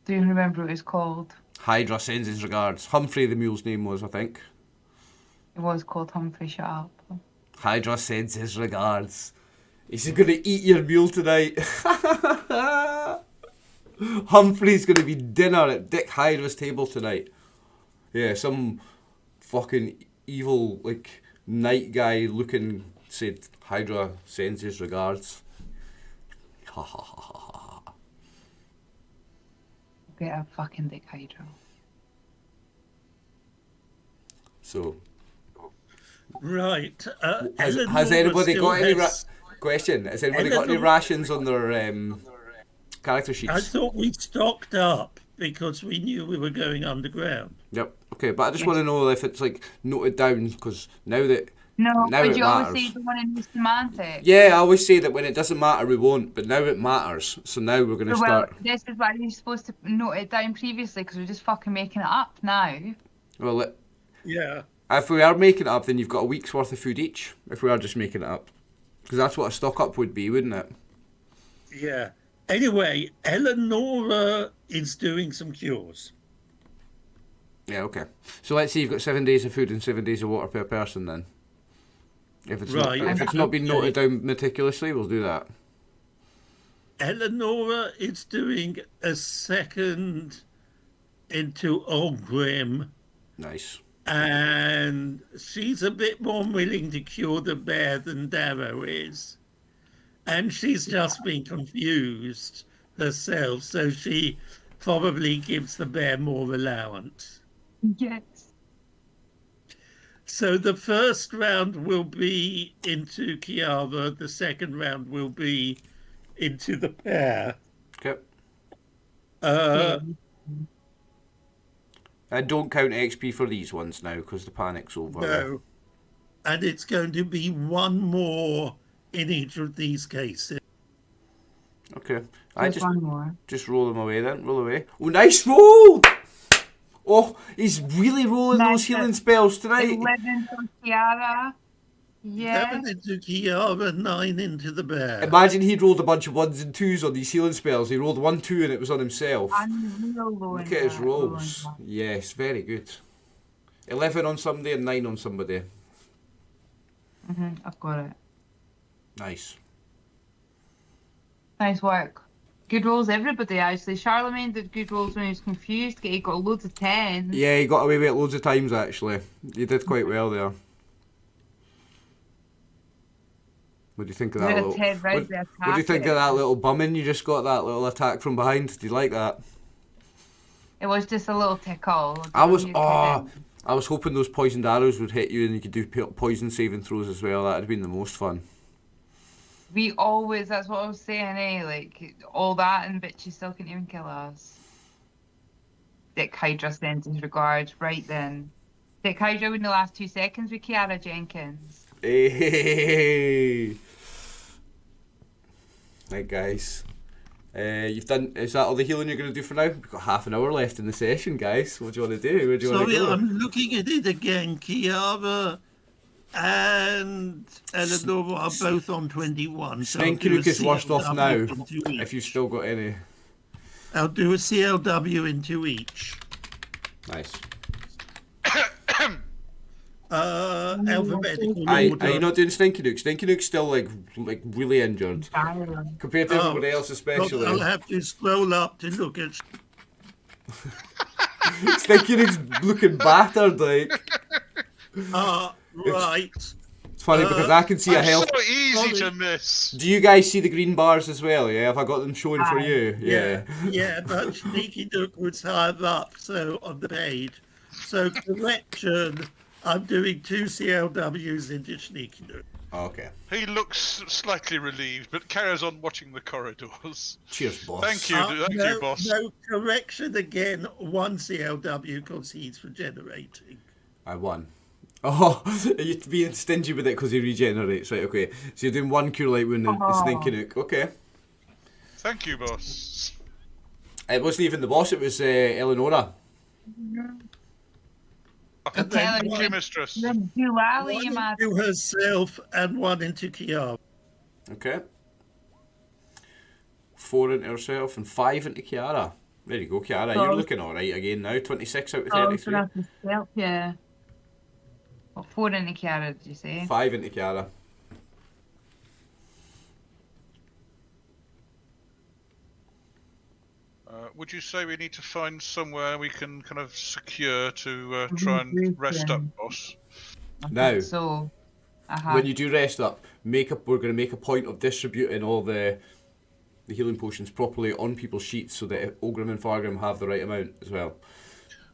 [SPEAKER 5] Do you remember what it's called?
[SPEAKER 1] Hydra sends his regards. Humphrey, the mule's name was, I think.
[SPEAKER 5] It was called Humphrey, shut up.
[SPEAKER 1] Hydra sends his regards. He's going to eat your mule tonight. Humphrey's going to be dinner at Dick Hydra's table tonight. Yeah, some fucking evil, like, night guy looking said, Hydra sends his regards. Ha ha ha ha ha.
[SPEAKER 5] Get a fucking Dick Hydra.
[SPEAKER 1] So...
[SPEAKER 3] Right.
[SPEAKER 1] Has anybody got any... Question, has anybody got any rations on their character sheets?
[SPEAKER 3] I thought we stocked up because we knew we were going underground.
[SPEAKER 1] Yep. Okay, but I just want to know if it's like noted down, because now that
[SPEAKER 5] No,
[SPEAKER 1] now
[SPEAKER 5] but
[SPEAKER 1] it
[SPEAKER 5] you
[SPEAKER 1] matters.
[SPEAKER 5] always say you don't want to use semantics.
[SPEAKER 1] Yeah, I always say that when it doesn't matter, we won't, but now it matters. So now we're going to start.
[SPEAKER 5] This is why you're supposed to note it down previously, because we're just fucking making it up now.
[SPEAKER 1] Well,
[SPEAKER 3] Yeah.
[SPEAKER 1] if we are making it up, then you've got a week's worth of food each. If we are just making it up, because that's what a stock up would be, wouldn't it?
[SPEAKER 3] Yeah. Anyway, Eleonora is doing some cures.
[SPEAKER 1] Yeah, okay. So let's say you've got 7 days of food and 7 days of water per person then. If it's
[SPEAKER 3] Right.
[SPEAKER 1] not, if it's not been noted down meticulously, we'll do that.
[SPEAKER 3] Eleonora is doing a second into Ogrim,
[SPEAKER 1] Nice.
[SPEAKER 3] and she's a bit more willing to cure the bear than Darrow is. And she's just been confused herself, so she probably gives the bear more allowance.
[SPEAKER 5] Yes.
[SPEAKER 3] So the first round will be into Kiara, the second round will be into the bear.
[SPEAKER 1] Okay. And don't count XP for these ones now, because the panic's over.
[SPEAKER 3] No. And it's going to be one more in each of these cases.
[SPEAKER 1] Okay.
[SPEAKER 5] One more.
[SPEAKER 1] Just roll them away then. Roll away. Oh, nice roll! Oh, he's really rolling those healing spells tonight.
[SPEAKER 5] 11 for Kiara. Yeah.
[SPEAKER 3] 7 into Kiara, 9 into the bear.
[SPEAKER 1] Imagine he'd rolled a bunch of 1s and 2s on these healing spells. He rolled 1, 2 and it was on himself. Look at his rolls. Yes, very good. 11 on somebody and 9 on somebody.
[SPEAKER 5] I've got it.
[SPEAKER 1] Nice.
[SPEAKER 5] Nice work. Good rolls, everybody, actually. Charlemagne did good rolls when he was confused. He got loads of 10s.
[SPEAKER 1] Yeah, he got away with it loads of times, actually. He did quite well there. What do you think of that little... What do you think of that little bumming you just got, that little attack from behind? Do you like that?
[SPEAKER 5] It was just a little tickle.
[SPEAKER 1] I was hoping those poisoned arrows would hit you and you could do poison saving throws as well. That would have been the most fun.
[SPEAKER 5] We always, that's what I was saying, eh? Like, all that and bitches still can't even kill us. Dick Hydra sends his regards. Right then. Dick Hydra in the last 2 seconds with Kiara Jenkins.
[SPEAKER 1] Hey! Right, guys. You've done... Is that all the healing you're going to do for now? We've got half an hour left in the session, guys. What do you want to do? Where do you want to go?
[SPEAKER 3] I'm looking at it again. Kiara and Eleanor are both on 21. So
[SPEAKER 1] Snenkaruk is worst off now, if you've still got any.
[SPEAKER 3] I'll do a CLW into each.
[SPEAKER 1] Nice.
[SPEAKER 3] Alphabetical
[SPEAKER 1] Are
[SPEAKER 3] order.
[SPEAKER 1] you not doing Snenkaruk? Snenkaruk's still like really injured. Compared to everybody else especially.
[SPEAKER 3] I'll have to scroll up to look at...
[SPEAKER 1] Snenkaruk's looking battered, like.
[SPEAKER 3] Right.
[SPEAKER 1] It's funny because I can see a health...
[SPEAKER 2] so easy to miss.
[SPEAKER 1] Do you guys see the green bars as well, yeah? Have I got them showing for you? Yeah.
[SPEAKER 3] Yeah, but Sneaky Nook was higher up, so on the page. So correction, I'm doing 2 CLWs into Sneaky Nook.
[SPEAKER 1] Okay.
[SPEAKER 2] He looks slightly relieved, but carries on watching the corridors.
[SPEAKER 1] Cheers, boss.
[SPEAKER 2] Thank you, boss.
[SPEAKER 3] No, correction again, 1 CLW because he's regenerating.
[SPEAKER 1] I won. Oh, you're being stingy with it because he regenerates, right? Okay, so you're doing 1 cure light wound and Snenkaruk. Okay.
[SPEAKER 2] Thank you, boss.
[SPEAKER 1] It wasn't even the boss; it was Eleonora.
[SPEAKER 2] Thank you, mistress.
[SPEAKER 3] One into herself and 1 into Kiara.
[SPEAKER 1] Okay. 4 into herself and 5 into Kiara. There you go, Kiara. You're looking all right again now. 26 out of 33.
[SPEAKER 5] Yeah. What, 4 into Kiara, did you say?
[SPEAKER 1] 5 into Kiara.
[SPEAKER 2] Would you say we need to find somewhere we can kind of secure to try and rest up, boss?
[SPEAKER 1] Now,
[SPEAKER 5] so,
[SPEAKER 1] when you do rest up, we're going to make a point of distributing all the healing potions properly on people's sheets so that Ogrim and Fargrim have the right amount as well.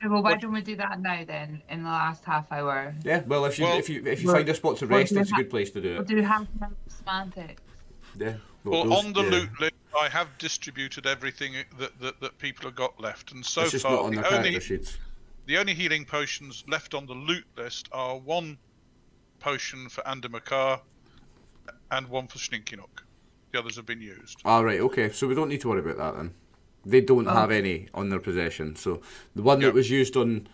[SPEAKER 5] Well, why don't we do that now then, in the last half hour?
[SPEAKER 1] Yeah, well, if you find a spot to rest, it's a good place to do it.
[SPEAKER 5] We'll do half an hour of semantics.
[SPEAKER 1] Yeah.
[SPEAKER 2] Well, on the loot list, I have distributed everything that people have got left, and so
[SPEAKER 1] it's just
[SPEAKER 2] far
[SPEAKER 1] not on their character sheets.
[SPEAKER 2] The only healing potions left on the loot list are 1 potion for Andamakar and 1 for Sninkinuk. The others have been used.
[SPEAKER 1] Right, okay. So we don't need to worry about that then. They don't have any on their possession. So the one that was used on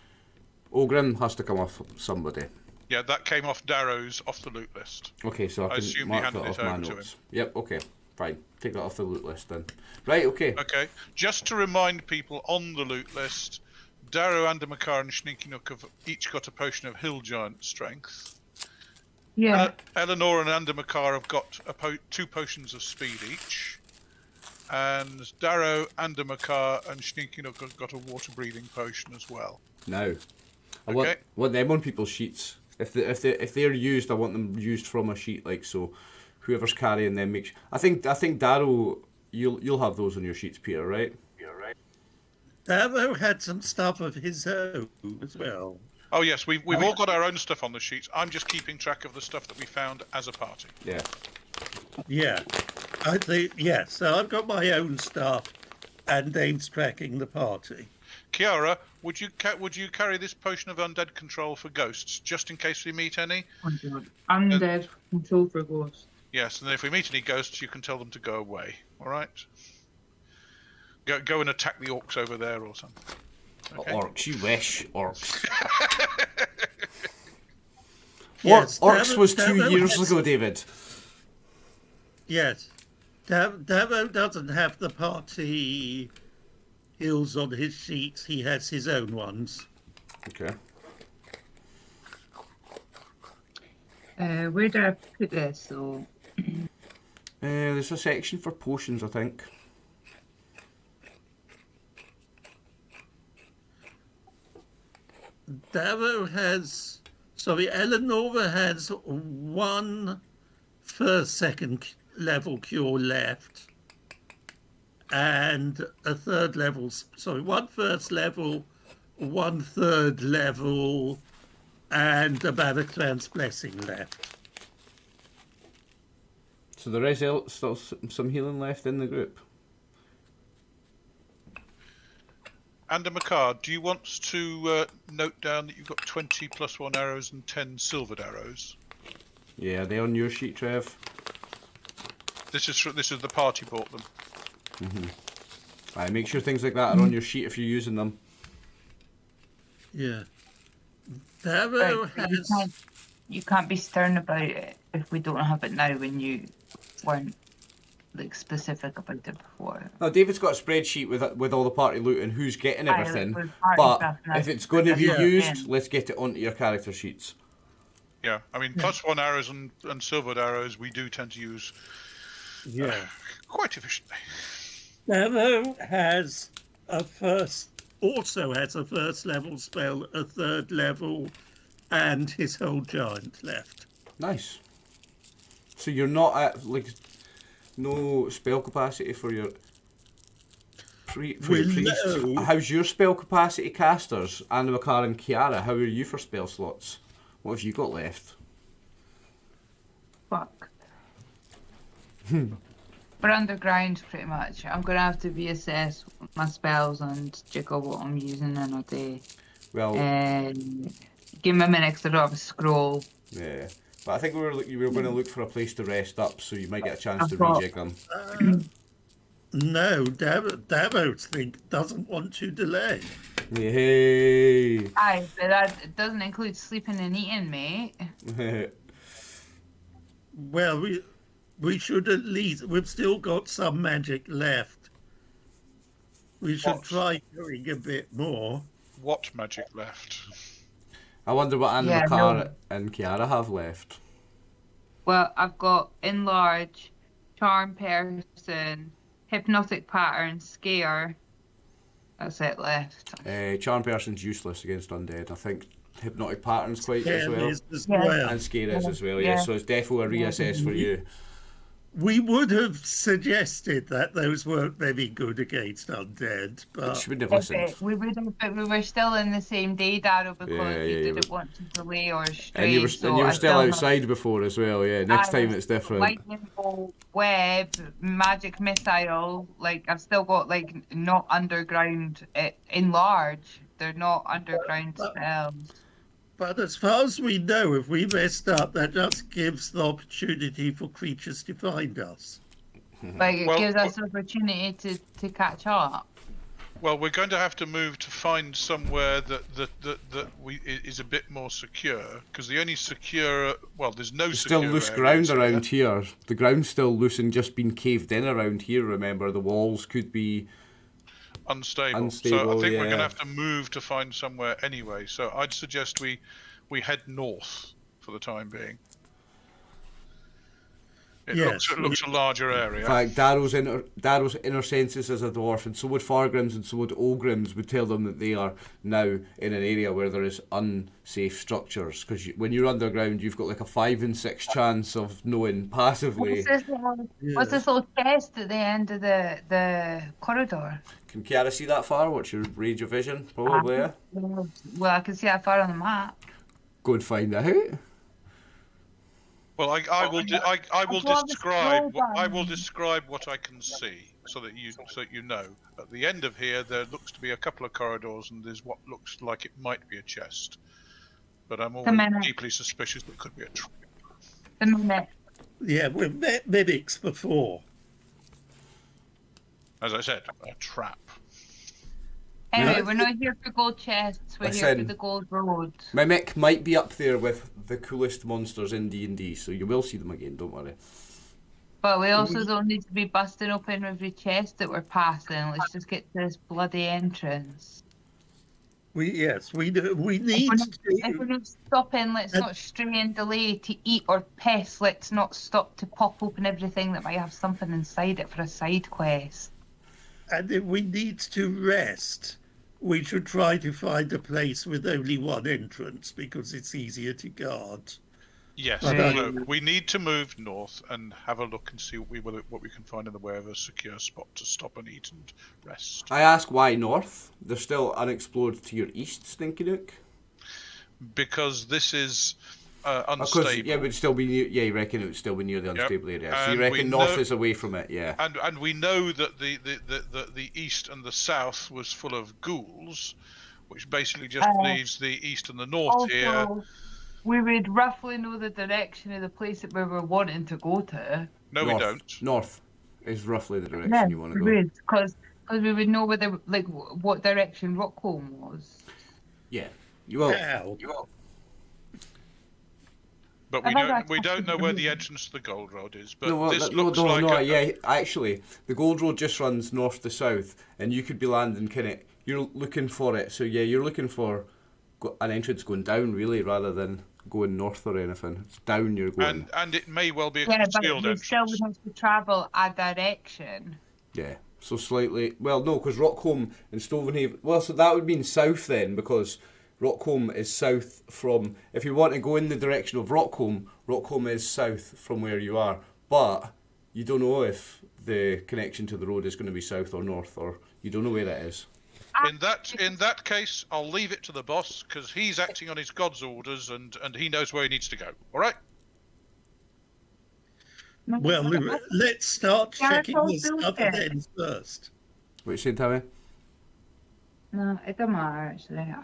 [SPEAKER 1] Ogrim has to come off somebody.
[SPEAKER 2] Yeah, that came off Darrow's off the loot list.
[SPEAKER 1] Okay, so I
[SPEAKER 2] assume
[SPEAKER 1] can mark
[SPEAKER 2] you
[SPEAKER 1] that
[SPEAKER 2] handed
[SPEAKER 1] off
[SPEAKER 2] it
[SPEAKER 1] my
[SPEAKER 2] over to
[SPEAKER 1] notes. Yep, okay. Fine. Take that off the loot list then. Right, okay.
[SPEAKER 2] Okay. Just to remind people on the loot list, Darrow, Andamakar and Sninkinuk have each got a potion of Hill Giant strength.
[SPEAKER 5] Yeah.
[SPEAKER 2] Eleanor and Andamakar have got 2 potions of speed each. And Darrow, Andamakar and Sninkinuk have got a water breathing potion as well.
[SPEAKER 1] Now, I want them on people's sheets. If they're used, I want them used from a sheet, like so. Whoever's carrying them makes. I think Darrow, you'll have those on your sheets, Peter, right?
[SPEAKER 3] Yeah, right. Darrow had some stuff of his own as well.
[SPEAKER 2] Oh yes, we've all got our own stuff on the sheets. I'm just keeping track of the stuff that we found as a party.
[SPEAKER 1] Yeah.
[SPEAKER 3] Yeah, I think so I've got my own stuff, and Dane's tracking the party.
[SPEAKER 2] Kiara, would you carry this potion of undead control for ghosts, just in case we meet any?
[SPEAKER 5] Undead control for ghosts.
[SPEAKER 2] Yes, and then if we meet any ghosts, you can tell them to go away. All right. Go and attack the orcs over there or something. Okay.
[SPEAKER 1] Orcs, you wish, orcs.
[SPEAKER 3] Yes,
[SPEAKER 1] Orcs was 2
[SPEAKER 3] Darrow
[SPEAKER 1] years ago, David.
[SPEAKER 3] Yes, Darrow doesn't have the party hills on his sheets. He has his own ones.
[SPEAKER 1] Okay.
[SPEAKER 5] Where do I put this? So.
[SPEAKER 1] There's a section for potions, I think.
[SPEAKER 3] Eleanor has 1 first, second level cure left, and a 3rd level. Sorry, 1 first level, 1 third level, and a Barakran's blessing left.
[SPEAKER 1] So there is still some healing left in the group.
[SPEAKER 2] Andamakar, do you want to note down that you've got 20 plus 1 arrows and 10 silvered arrows?
[SPEAKER 1] Yeah, are they on your sheet, Trev?
[SPEAKER 2] This is the party bought them.
[SPEAKER 1] Make sure things like that are on your sheet if you're using them.
[SPEAKER 3] Yeah. Darrow has...
[SPEAKER 5] You can't be stern about it if we don't have it now when you weren't specific about it before.
[SPEAKER 1] No, David's got a spreadsheet with all the party loot and who's getting everything. But if it's going to be used, let's get it onto your character sheets.
[SPEAKER 2] Yeah, I mean, plus 1 arrows and silvered arrows we do tend to use quite efficiently.
[SPEAKER 3] Darrow has also has a 1st level spell, a 3rd level, and his whole giant left.
[SPEAKER 1] Nice. So you're not at no spell capacity for your priests.
[SPEAKER 3] No.
[SPEAKER 1] How's your spell capacity, casters? Andamakar and Kiara, how are you for spell slots? What have you got left?
[SPEAKER 5] Fuck. We're underground pretty much. I'm going to have to reassess my spells and jiggle what I'm using in a day.
[SPEAKER 1] Well,
[SPEAKER 5] give me a minute because I don't have a scroll.
[SPEAKER 1] Yeah, but I think we were going to look for a place to rest up, so you might get a chance to rejig them.
[SPEAKER 3] No, Darrow doesn't want to delay.
[SPEAKER 1] Yay!
[SPEAKER 5] Aye, but that doesn't include sleeping and eating, mate.
[SPEAKER 3] Well, we should at least... We've still got some magic left. We should try doing a bit more.
[SPEAKER 2] What magic left?
[SPEAKER 1] I wonder what Andamakar and Kiara have left.
[SPEAKER 5] Well, I've got Enlarge, Charm Person, Hypnotic Pattern, Scare. That's it left.
[SPEAKER 1] Charm Person's useless against undead. I think Hypnotic Pattern's quite as well.
[SPEAKER 3] Well.
[SPEAKER 1] And Scare is as well, yeah. So it's definitely a reassess for you.
[SPEAKER 3] We would have suggested that those weren't very good against undead, but
[SPEAKER 1] she wouldn't have listened.
[SPEAKER 5] We would have, but we were still in the same day, Darrow, because you didn't want to delay or stray.
[SPEAKER 1] And you were still outside before as well, yeah. Next time it's different.
[SPEAKER 5] Lightning bolt, web, magic missile. I've still got not underground. Enlarge. They're not underground spells.
[SPEAKER 3] But as far as we know, if we rest up, that just gives the opportunity for creatures to find us.
[SPEAKER 5] Like, it gives us the opportunity to catch up.
[SPEAKER 2] Well, we're going to have to move to find somewhere that is a bit more secure, because the only secure, well, there's no secure
[SPEAKER 1] still loose ground around here. The ground's still loose and just been caved in around here. Remember, the walls could be
[SPEAKER 2] unstable. So I think we're going to have to move to find somewhere anyway. So I'd suggest we head north for the time being. It looks a larger area.
[SPEAKER 1] In fact, Darrow's inner senses as a dwarf, and so would Fargrim's and so would Ogrim's, would tell them that they are now in an area where there is unsafe structures. Because when you're underground, you've got like a 5 in 6 chance of knowing passively.
[SPEAKER 5] What's this little chest at the end of the corridor?
[SPEAKER 1] Can Kiara see that far? What's your range of vision? Probably.
[SPEAKER 5] Well, I can see that far on the map.
[SPEAKER 1] Go and find out.
[SPEAKER 2] Well, I will describe what I can see, so that you know. At the end of here, there looks to be a couple of corridors, and there's what looks like it might be a chest. But I'm always deeply suspicious that it could be a trap.
[SPEAKER 3] Yeah, we've met medics before.
[SPEAKER 2] As I said, a trap.
[SPEAKER 5] Anyway, we're not here for gold chests, we're here for the gold road.
[SPEAKER 1] Mimic might be up there with the coolest monsters in D&D, so you will see them again, don't worry.
[SPEAKER 5] But we also don't need to be busting open every chest that we're passing. Let's just get to this bloody entrance.
[SPEAKER 3] We need
[SPEAKER 5] If we're not stopping, let's not stray and delay to eat or piss. Let's not stop to pop open everything that might have something inside it for a side quest.
[SPEAKER 3] And if we need to rest, we should try to find a place with only one entrance, because it's easier to guard.
[SPEAKER 2] Yes, we need to move north and have a look and see what we can find in the way of a secure spot to stop and eat and rest.
[SPEAKER 1] I ask why north? They're still unexplored to your east, Stinky Nook?
[SPEAKER 2] Because this is unstable.
[SPEAKER 1] Yeah, would still be near, you reckon it would still be near the unstable area. So you reckon north is away from it, yeah.
[SPEAKER 2] And we know that the east and the south was full of ghouls, which basically just leaves the east and the north here.
[SPEAKER 5] We would roughly know the direction of the place that we were wanting to go to.
[SPEAKER 2] No, we don't.
[SPEAKER 1] North is roughly the direction you want to go.
[SPEAKER 5] Because we would know whether, what direction Rockholm was.
[SPEAKER 1] Yeah, you will.
[SPEAKER 2] But we don't know where the entrance to the Gold Road is. But
[SPEAKER 1] actually, the Gold Road just runs north to south, and you could be landing you're looking for it. So yeah, you're looking for an entrance going down, really, rather than going north or anything. It's down you're going.
[SPEAKER 2] And it may well be a concealed entrance.
[SPEAKER 5] Still would have to travel a direction.
[SPEAKER 1] Yeah, so slightly. Well, no, because Rockholm and Stovenhaven. Well, so that would mean south then, because Rockholm is south from. If you want to go in the direction of Rockholm, Rockholm is south from where you are. But you don't know if the connection to the road is going to be south or north, or you don't know where it is.
[SPEAKER 2] In that case, I'll leave it to the boss, because he's acting on his god's orders, and he knows where he needs to go. All right?
[SPEAKER 3] Well, let's start checking this other ends first.
[SPEAKER 1] What you saying, Tammy?
[SPEAKER 5] No, it doesn't matter, actually.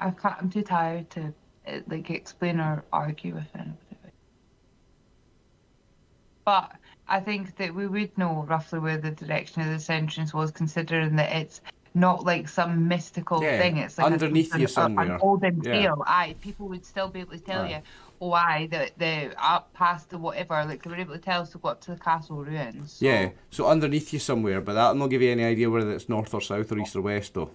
[SPEAKER 5] I'm too tired to explain or argue with anybody. But I think that we would know roughly where the direction of this entrance was, considering that it's not like some mystical thing. It's like
[SPEAKER 1] underneath you somewhere.
[SPEAKER 5] An olden tale. Aye, people would still be able to tell you, the up past the whatever, they were able to tell us to go up to the castle ruins. So.
[SPEAKER 1] Yeah, so underneath you somewhere, but that'll not give you any idea whether it's north or south or east or west, though.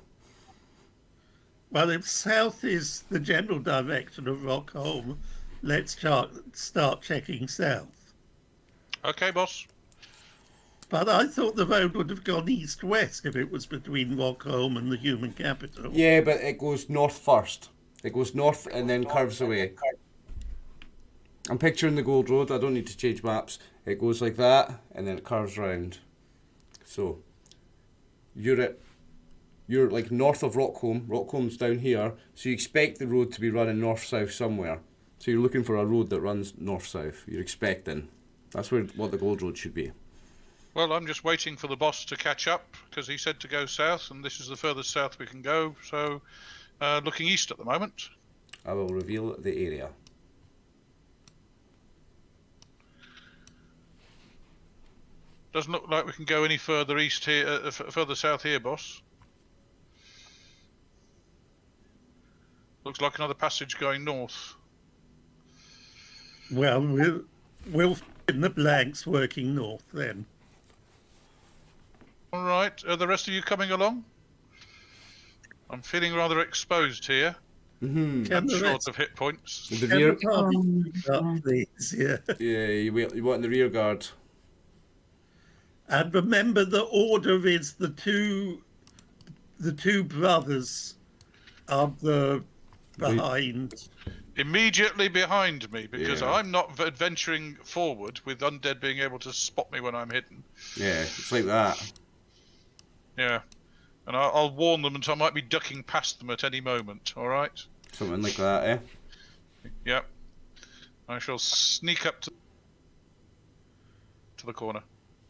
[SPEAKER 3] Well, if south is the general direction of Rockholm, let's start checking south.
[SPEAKER 2] Okay, boss.
[SPEAKER 3] But I thought the road would have gone east-west if it was between Rockholm and the human capital.
[SPEAKER 1] Yeah, but it goes north first. It goes north and then curves away. I'm picturing the Gold Road. I don't need to change maps. It goes like that, and then it curves round. So, you're like north of Rockholm. Rockholm's down here. So you expect the road to be running north-south somewhere. So you're looking for a road that runs north-south. You're expecting. That's what the Gold Road should be.
[SPEAKER 2] Well, I'm just waiting for the boss to catch up, because he said to go south, and this is the furthest south we can go. So Looking east at the moment.
[SPEAKER 1] I will reveal the area.
[SPEAKER 2] Doesn't look like we can go any further east here, further south here, boss. Looks like another passage going north.
[SPEAKER 3] Well, we'll fill in the blanks working north then.
[SPEAKER 2] All right. Are the rest of you coming along? I'm feeling rather exposed here.
[SPEAKER 3] Can the
[SPEAKER 2] Short
[SPEAKER 3] rest
[SPEAKER 2] of hit points.
[SPEAKER 1] The
[SPEAKER 3] can
[SPEAKER 1] rear,
[SPEAKER 3] the party move up, please? Yeah.
[SPEAKER 1] yeah, you want the rear guard.
[SPEAKER 3] And remember, the order is the two brothers are the behind.
[SPEAKER 2] Immediately behind me, because
[SPEAKER 1] Yeah.
[SPEAKER 2] I'm not adventuring forward with undead being able to spot me when I'm hidden.
[SPEAKER 1] Yeah, it's like that.
[SPEAKER 2] Yeah. And I'll warn them, and so I might be ducking past them at any moment, all right?
[SPEAKER 1] Something like that, eh?
[SPEAKER 2] Yep. I shall sneak up to the corner.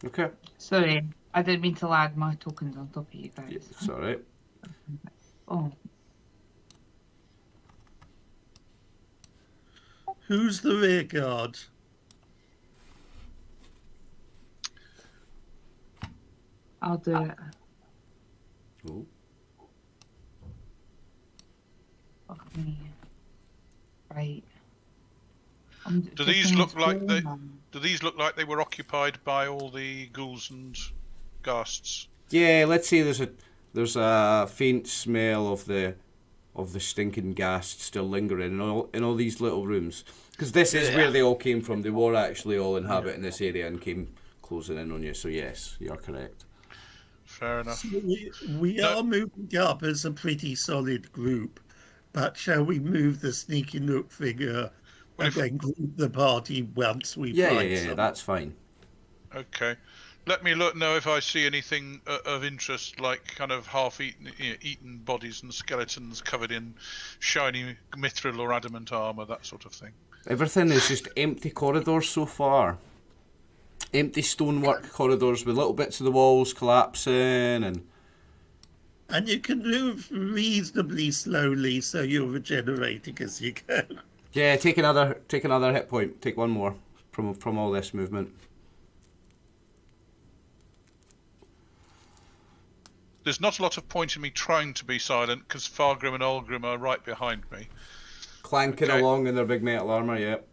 [SPEAKER 1] Okay.
[SPEAKER 5] Sorry, I didn't mean to add my tokens on top of you guys.
[SPEAKER 1] Yeah, it's alright.
[SPEAKER 5] Oh,
[SPEAKER 3] Who's the rear guard?
[SPEAKER 5] I'll do it.
[SPEAKER 1] Cool.
[SPEAKER 5] Fuck me. Right.
[SPEAKER 2] Do these look like they were occupied by all the ghouls and ghasts?
[SPEAKER 1] Yeah, let's say there's a faint smell of the stinking gas still lingering in all these little rooms, because this is where they all came from. They were actually all inhabiting this area and came closing in on you. So yes, you are correct.
[SPEAKER 2] Fair enough.
[SPEAKER 3] So we are moving up as a pretty solid group, but shall we move the sneaky nook figure and then group the party once we find
[SPEAKER 1] Yeah,
[SPEAKER 3] someone?
[SPEAKER 1] that's fine.
[SPEAKER 2] Okay. Let me know if I see anything of interest, like kind of half-eaten eaten bodies and skeletons covered in shiny mithril or adamant armor, that sort of thing.
[SPEAKER 1] Everything is just empty corridors so far. Empty stonework corridors with little bits of the walls collapsing
[SPEAKER 3] And you can move reasonably slowly, so you're regenerating as you go.
[SPEAKER 1] yeah. Take another hit point. Take one more from all this movement.
[SPEAKER 2] There's not a lot of point in me trying to be silent, because Fargrim and Olgrim are right behind me.
[SPEAKER 1] Clanking along in their big metal armor. Yep.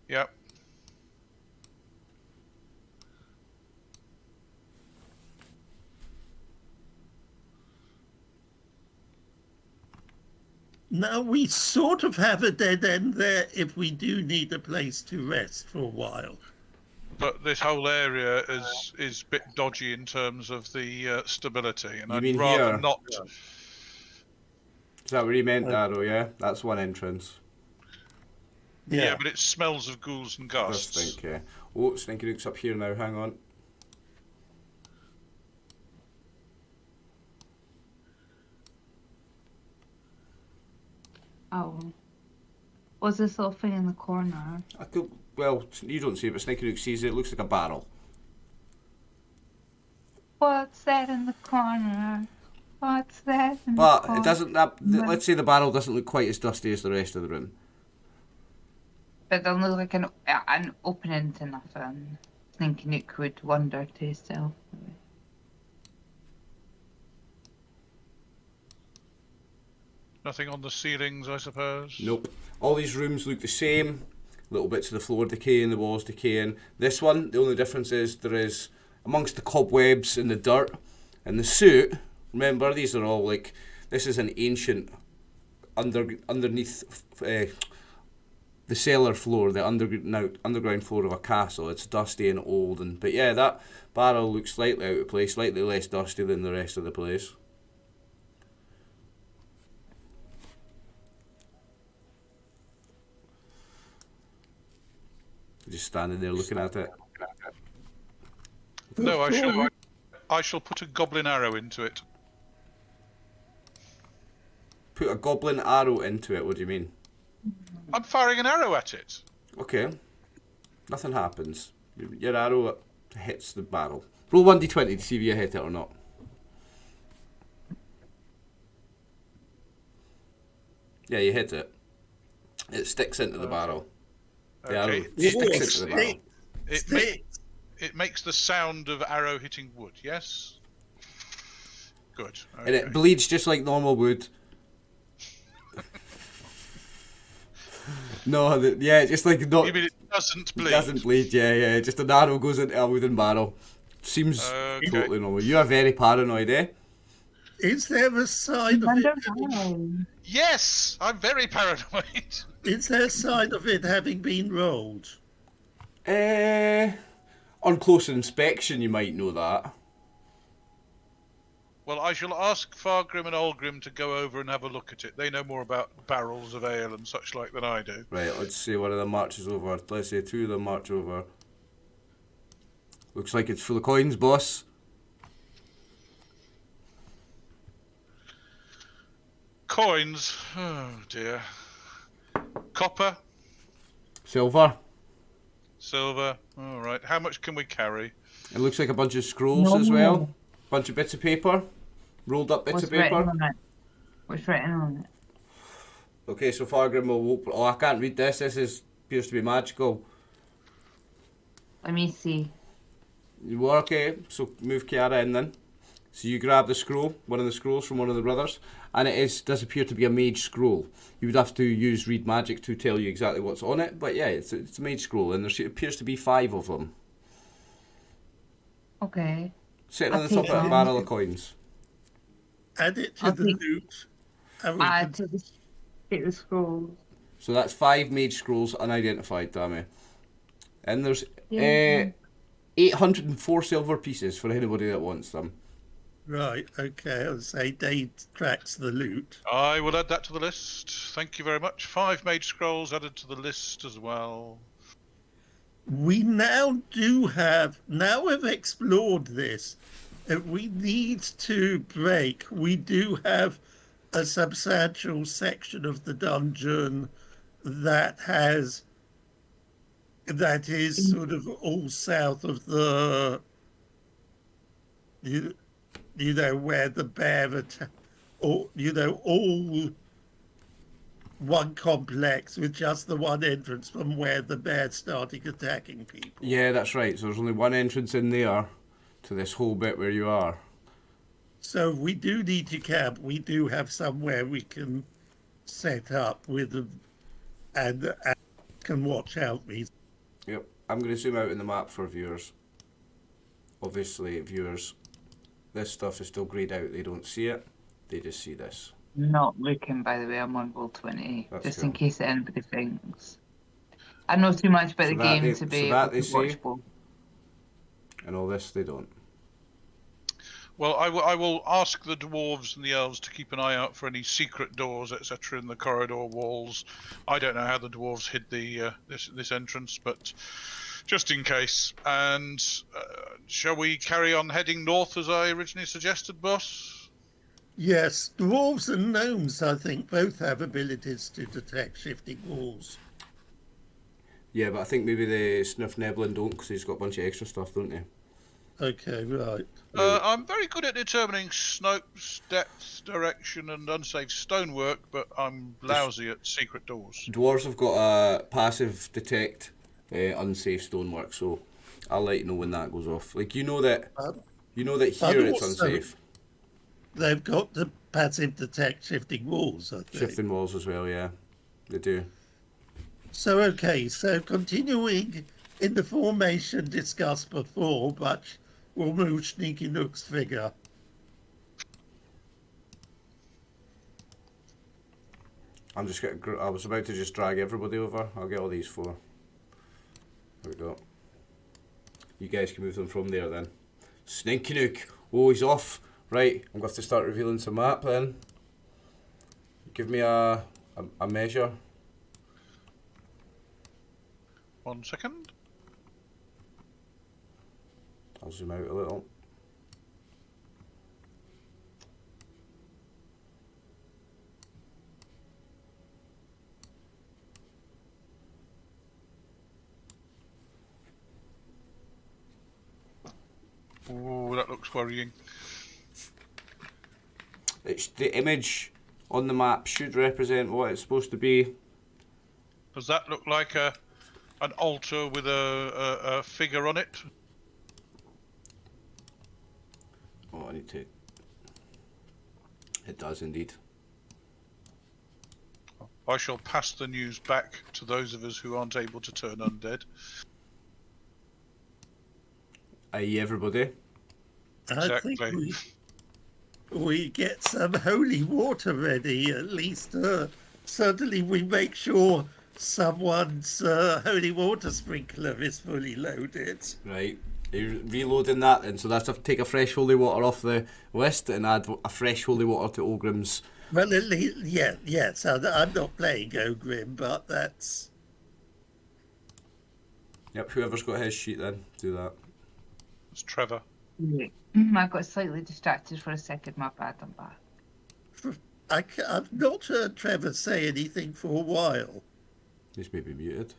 [SPEAKER 2] Yep.
[SPEAKER 3] Now, we sort of have a dead end there if we do need a place to rest for a while.
[SPEAKER 2] But this whole area is a bit dodgy in terms of the stability, and
[SPEAKER 1] You
[SPEAKER 2] I'd
[SPEAKER 1] mean
[SPEAKER 2] rather
[SPEAKER 1] here?
[SPEAKER 2] not.
[SPEAKER 1] Is that what you meant, Darrow? Yeah, that's one entrance.
[SPEAKER 2] Yeah, but it smells of ghouls and ghasts.
[SPEAKER 1] Just think, yeah. Oh, Stinky Nook's up here now. Hang on.
[SPEAKER 5] Oh. What's this little thing in the corner?
[SPEAKER 1] Well, you don't see it, but Stinky Nook sees it. It looks like a barrel.
[SPEAKER 5] What's that in the corner? What's that in the
[SPEAKER 1] But
[SPEAKER 5] corner?
[SPEAKER 1] it doesn't. Let's say the barrel doesn't look quite as dusty as the rest of the room.
[SPEAKER 5] But it doesn't look like an opening to nothing. Thinking it could wonder to itself.
[SPEAKER 2] Nothing on the ceilings, I suppose.
[SPEAKER 1] Nope. All these rooms look the same. Little bits of the floor decaying, the walls decaying. This one, the only difference is there is, amongst the cobwebs and the dirt and the soot, remember, these are all like, this is an ancient, underneath the cellar floor, the underground floor of a castle. It's dusty and old, but yeah, that barrel looks slightly out of place, slightly less dusty than the rest of the place. Just standing there looking at it.
[SPEAKER 2] No, I shall put a goblin arrow into it.
[SPEAKER 1] Put a goblin arrow into it, what do you mean?
[SPEAKER 2] I'm firing an arrow at it.
[SPEAKER 1] Okay. Nothing happens. Your arrow hits the barrel. Roll 1d20 to see if you hit it or not. Yeah, you hit it. It sticks into the barrel. The arrow
[SPEAKER 2] Okay.
[SPEAKER 1] sticks into the barrel.
[SPEAKER 2] It makes the sound of arrow hitting wood, yes? Good. Okay.
[SPEAKER 1] And it bleeds just like normal wood. No, just like not.
[SPEAKER 2] You mean it doesn't bleed?
[SPEAKER 1] It doesn't bleed, yeah. Just an arrow goes into a wooden barrel. Seems totally normal. You are very paranoid, eh?
[SPEAKER 3] Is there a sign of it?
[SPEAKER 2] Yes, I'm very paranoid.
[SPEAKER 3] Is there a sign of it having been rolled?
[SPEAKER 1] On close inspection, you might know that.
[SPEAKER 2] Well, I shall ask Fargrim and Olgrim to go over and have a look at it. They know more about barrels of ale and such like than I do.
[SPEAKER 1] Right, let's see one of them marches over. Let's say two of them march over. Looks like it's full of coins, boss.
[SPEAKER 2] Coins? Oh, dear. Copper?
[SPEAKER 1] Silver.
[SPEAKER 2] Silver? All right. How much can we carry?
[SPEAKER 1] It looks like a bunch of scrolls as well. Bunch of bits of paper. Rolled up bits of paper.
[SPEAKER 5] What's written on it?
[SPEAKER 1] Okay, so Fargrim will... Oh, I can't read this. This appears to be magical.
[SPEAKER 5] Let me see.
[SPEAKER 1] You are okay, so move Kiara in then. So you grab the scroll, one of the scrolls from one of the brothers, and does appear to be a mage scroll. You would have to use read magic to tell you exactly what's on it, but yeah, it's a mage scroll, and there appears to be 5 of them.
[SPEAKER 5] Okay.
[SPEAKER 1] Sitting on the top of a barrel of coins.
[SPEAKER 3] Add it to the loot.
[SPEAKER 5] Add to the scrolls.
[SPEAKER 1] So that's 5 mage scrolls unidentified, Tammy. And there's 804 silver pieces for anybody that wants them.
[SPEAKER 3] Right, okay. I'll say Dave tracks the loot.
[SPEAKER 2] I will add that to the list. Thank you very much. 5 mage scrolls added to the list as well.
[SPEAKER 3] We now we've explored this. If we need to break, we do have a substantial section of the dungeon that is sort of all south of the, where the bear all one complex with just the one entrance from where the bear started attacking people.
[SPEAKER 1] Yeah, that's right. So there's only one entrance in there to this whole bit where you are.
[SPEAKER 3] So we do need to camp. We do have somewhere we can set up with and can watch out me.
[SPEAKER 1] Yep. I'm going to zoom out in the map for viewers. Obviously, viewers, this stuff is still greyed out. They don't see it. They just see this.
[SPEAKER 5] Not looking, by the way. I'm on Roll20,
[SPEAKER 1] That's
[SPEAKER 5] just
[SPEAKER 1] cool.
[SPEAKER 5] in case anybody thinks. I know too much about the game to be able to watch both.
[SPEAKER 1] And all this, they don't.
[SPEAKER 2] Well, I will ask the dwarves and the elves to keep an eye out for any secret doors, etc., in the corridor walls. I don't know how the dwarves hid the this entrance, but just in case. And shall we carry on heading north as I originally suggested, boss?
[SPEAKER 3] Yes, dwarves and gnomes, I think, both have abilities to detect shifting walls.
[SPEAKER 1] Yeah, but I think maybe the Sniff Neblin don't, because he's got a bunch of extra stuff, don't they?
[SPEAKER 3] Okay, right.
[SPEAKER 2] I'm very good at determining slopes, depth, direction, and unsafe stonework, but I'm lousy at secret doors.
[SPEAKER 1] Dwarves have got a passive detect unsafe stonework, so I'll let you know when that goes off. Like you know that here it's unsafe.
[SPEAKER 3] They've got the passive detect shifting walls, I think.
[SPEAKER 1] Shifting walls as well, yeah, they do.
[SPEAKER 3] So okay, so continuing in the formation discussed before, but we'll move Sneaky Nook's figure.
[SPEAKER 1] I was about to just drag everybody over. I'll get all these 4. There we go. You guys can move them from there then. Sneaky Nook. Oh, he's off. Right, I'm going to have to start revealing some map then. Give me a measure.
[SPEAKER 2] 1 second.
[SPEAKER 1] I'll zoom out a little.
[SPEAKER 2] Oh, that looks worrying.
[SPEAKER 1] It's the image on the map should represent what it's supposed to be.
[SPEAKER 2] Does that look like an altar with a figure on it?
[SPEAKER 1] Oh, I need to... It does indeed.
[SPEAKER 2] I shall pass the news back to those of us who aren't able to turn undead.
[SPEAKER 1] i.e. everybody.
[SPEAKER 2] Exactly.
[SPEAKER 3] I think we get some holy water ready. At least certainly we make sure someone's holy water sprinkler is fully loaded.
[SPEAKER 1] Right. You're reloading that then, so that's to take a fresh holy water off the list and add a fresh holy water to Ogrim's.
[SPEAKER 3] Well, at least, yes. I'm not playing Ogrim, but that's...
[SPEAKER 1] Yep, whoever's got his sheet then, do that.
[SPEAKER 2] It's Trevor.
[SPEAKER 5] I got slightly distracted for a second, my bad, I'm back.
[SPEAKER 3] I've not heard Trevor say anything for a while.
[SPEAKER 1] He's maybe muted.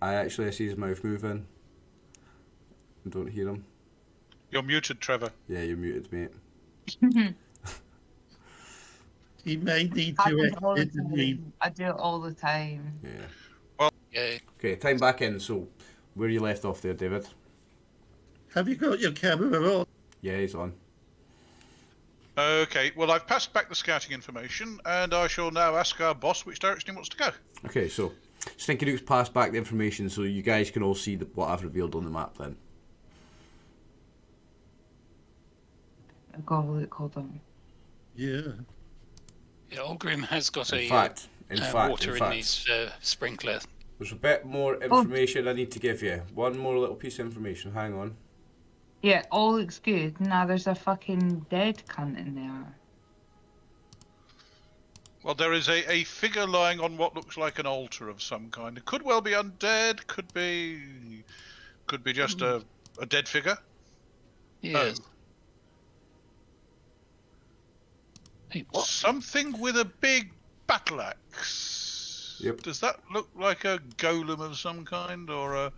[SPEAKER 1] I see his mouth moving. I don't hear him.
[SPEAKER 2] You're muted, Trevor.
[SPEAKER 1] Yeah, you're muted, mate.
[SPEAKER 3] He may need to exit and read.
[SPEAKER 5] I do it all the time.
[SPEAKER 1] Yeah.
[SPEAKER 2] Well,
[SPEAKER 4] Yeah.
[SPEAKER 1] Okay, time back in. So, where you left off there, David?
[SPEAKER 3] Have you got your camera on?
[SPEAKER 1] Yeah, he's on.
[SPEAKER 2] Okay, well, I've passed back the scouting information, and I shall now ask our boss which direction he wants to go.
[SPEAKER 1] Okay, so Stinky Duke's passed back the information so you guys can all see what I've revealed on the map then.
[SPEAKER 5] I've got a look, hold on.
[SPEAKER 3] Yeah.
[SPEAKER 4] Yeah, Ogrim has got
[SPEAKER 1] In fact,
[SPEAKER 4] water in his sprinkler.
[SPEAKER 1] there's a bit more information I need to give you. One more little piece of information. Hang on.
[SPEAKER 5] Yeah, all looks good. Now there's a fucking dead cunt in there.
[SPEAKER 2] Well, there is a figure lying on what looks like an altar of some kind. It could well be undead, could be just a dead figure.
[SPEAKER 4] Yes. Hey, what?
[SPEAKER 2] Something with a big battle axe.
[SPEAKER 1] Yep.
[SPEAKER 2] Does that look like a golem of some kind, or a...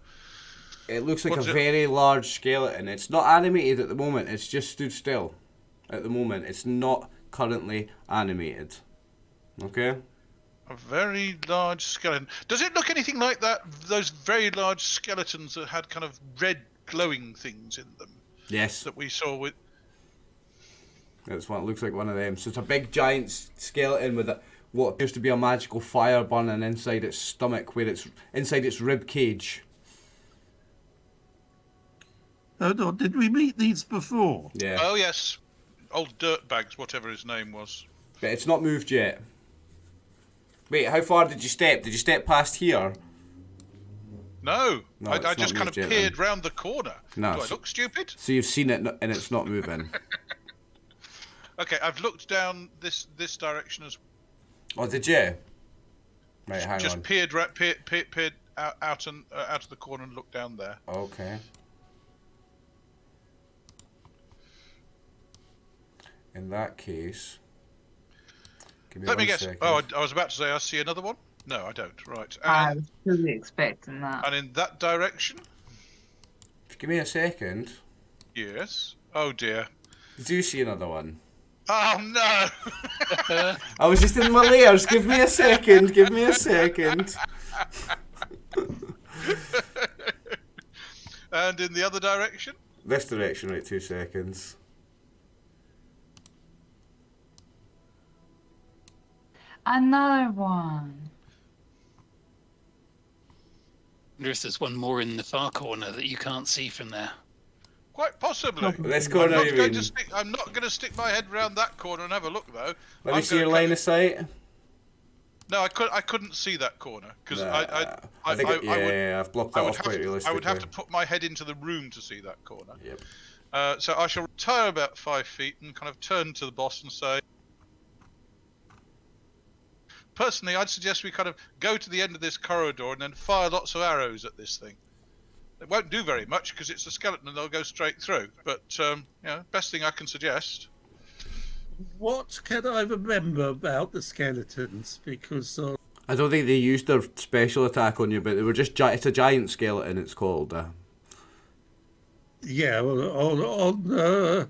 [SPEAKER 1] It looks like
[SPEAKER 2] What's
[SPEAKER 1] a
[SPEAKER 2] it?
[SPEAKER 1] very large skeleton. It's not animated at the moment. It's just stood still at the moment. It's not currently animated. Okay?
[SPEAKER 2] A very large skeleton. Does it look anything like that? Those very large skeletons that had kind of red glowing things in them
[SPEAKER 1] Yes.
[SPEAKER 2] that we saw with...
[SPEAKER 1] That's what it looks like, one of them. So it's a big giant skeleton with what appears to be a magical fire burning inside its stomach, where it's inside its rib cage.
[SPEAKER 3] Hold on, did we meet these before?
[SPEAKER 1] Yeah.
[SPEAKER 2] Oh, yes. Old Dirtbags, whatever his name was.
[SPEAKER 1] But it's not moved yet. Wait, how far did you step? Did you step past here?
[SPEAKER 2] No,
[SPEAKER 1] No,
[SPEAKER 2] I
[SPEAKER 1] it's not
[SPEAKER 2] just kind of
[SPEAKER 1] moved yet,
[SPEAKER 2] peered round the corner.
[SPEAKER 1] No,
[SPEAKER 2] Do I look stupid?
[SPEAKER 1] So you've seen it and it's not moving.
[SPEAKER 2] Okay, I've looked down this direction as
[SPEAKER 1] Oh, did you? Right, hang
[SPEAKER 2] just
[SPEAKER 1] on.
[SPEAKER 2] peered out of the corner and looked down there.
[SPEAKER 1] Okay. In that case, give me
[SPEAKER 2] Let me
[SPEAKER 1] one
[SPEAKER 2] guess.
[SPEAKER 1] second.
[SPEAKER 2] Oh, I was about to say I see another one. No, I don't. Right.
[SPEAKER 5] I
[SPEAKER 2] And,
[SPEAKER 5] was fully expecting that.
[SPEAKER 2] and in that direction,
[SPEAKER 1] Give me a second.
[SPEAKER 2] yes. Oh dear.
[SPEAKER 1] Did you see another one?
[SPEAKER 2] Oh no.
[SPEAKER 1] I was just in my layers. Give me a second. Give me a second.
[SPEAKER 2] And in the other direction?
[SPEAKER 1] This direction, right? 2 seconds.
[SPEAKER 5] Another one.
[SPEAKER 4] I wonder if there's one more in the far corner that you can't see from there.
[SPEAKER 2] Quite possibly.
[SPEAKER 1] This corner, you mean?
[SPEAKER 2] I'm not going to stick my head round that corner and have a look though.
[SPEAKER 1] Let me see your line of sight.
[SPEAKER 2] No, I couldn't see that corner because
[SPEAKER 1] I think I've blocked that off quite realistically.
[SPEAKER 2] I would have to put my head into the room to see that corner.
[SPEAKER 1] Yep.
[SPEAKER 2] So I shall retire about 5 feet and kind of turn to the boss and say, personally, I'd suggest we kind of go to the end of this corridor and then fire lots of arrows at this thing. It won't do very much because it's a skeleton and they'll go straight through. But, best thing I can suggest.
[SPEAKER 3] What can I remember about the skeletons? Because
[SPEAKER 1] I don't think they used their special attack on you, but they were just it's a giant skeleton. It's called.
[SPEAKER 3] yeah, on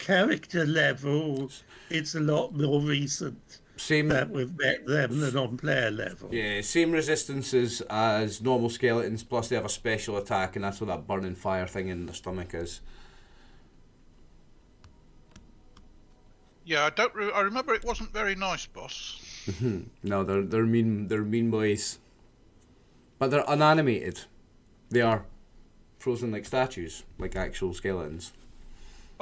[SPEAKER 3] character level, it's a lot more recent that we've met them than on player level.
[SPEAKER 1] Yeah, same resistances as normal skeletons, plus they have a special attack, and that's what that burning fire thing in the stomach is.
[SPEAKER 2] Yeah, I remember it wasn't very nice, boss.
[SPEAKER 1] No, they're mean boys, but they're unanimated. They are frozen like statues, like actual skeletons.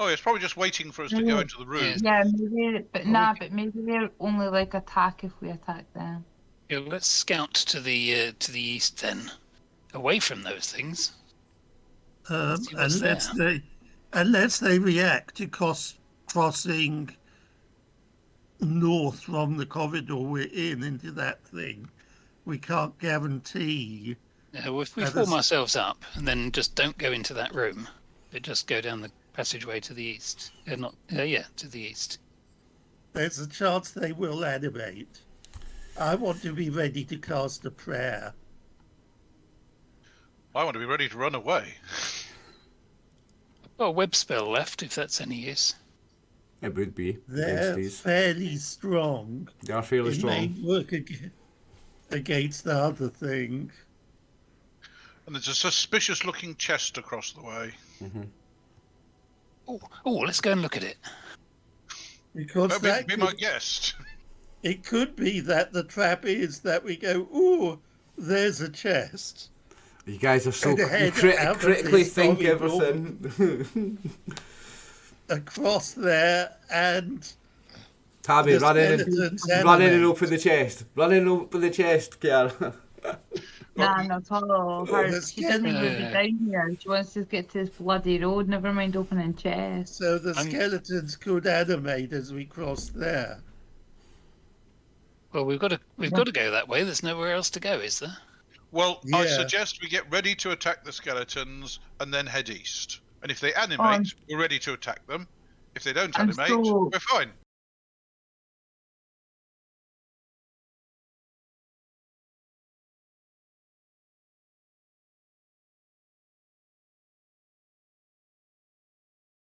[SPEAKER 2] Oh, it's probably just waiting for us to go into the room.
[SPEAKER 5] Yeah, maybe, but maybe they're only like attack if we attack them.
[SPEAKER 4] Yeah, let's scout to the east then, away from those things.
[SPEAKER 3] Unless they react to crossing north from the corridor we're in into that thing, we can't guarantee.
[SPEAKER 4] Yeah, if we form ourselves up and then just don't go into that room, but just go down the passageway to the east. To the east.
[SPEAKER 3] There's a chance they will animate. I want to be ready to cast a prayer.
[SPEAKER 2] I want to be ready to run away.
[SPEAKER 4] I've got a web spell left, if that's any use.
[SPEAKER 1] It would be.
[SPEAKER 3] They're fairly strong.
[SPEAKER 1] They are fairly strong.
[SPEAKER 3] It may work against the other thing.
[SPEAKER 2] And there's a suspicious-looking chest across the way.
[SPEAKER 1] Mm-hmm.
[SPEAKER 4] Oh, let's go and look at it.
[SPEAKER 3] Because
[SPEAKER 2] that be my guest.
[SPEAKER 3] It could be that the trap is that we go, ooh, there's a chest.
[SPEAKER 1] You guys are so critically think everything.
[SPEAKER 3] Across there, and
[SPEAKER 1] Tabby, run in and open the chest. Run in and open the chest, Kiara.
[SPEAKER 5] Nah, not at all. She doesn't even be down here. She wants to get to this bloody road, never mind opening chests.
[SPEAKER 3] So the skeletons could animate as we cross there.
[SPEAKER 4] Well, we've got to go that way. There's nowhere else to go, is there?
[SPEAKER 2] Well, I suggest we get ready to attack the skeletons and then head east. And if they animate, we're ready to attack them. If they don't animate, we're fine.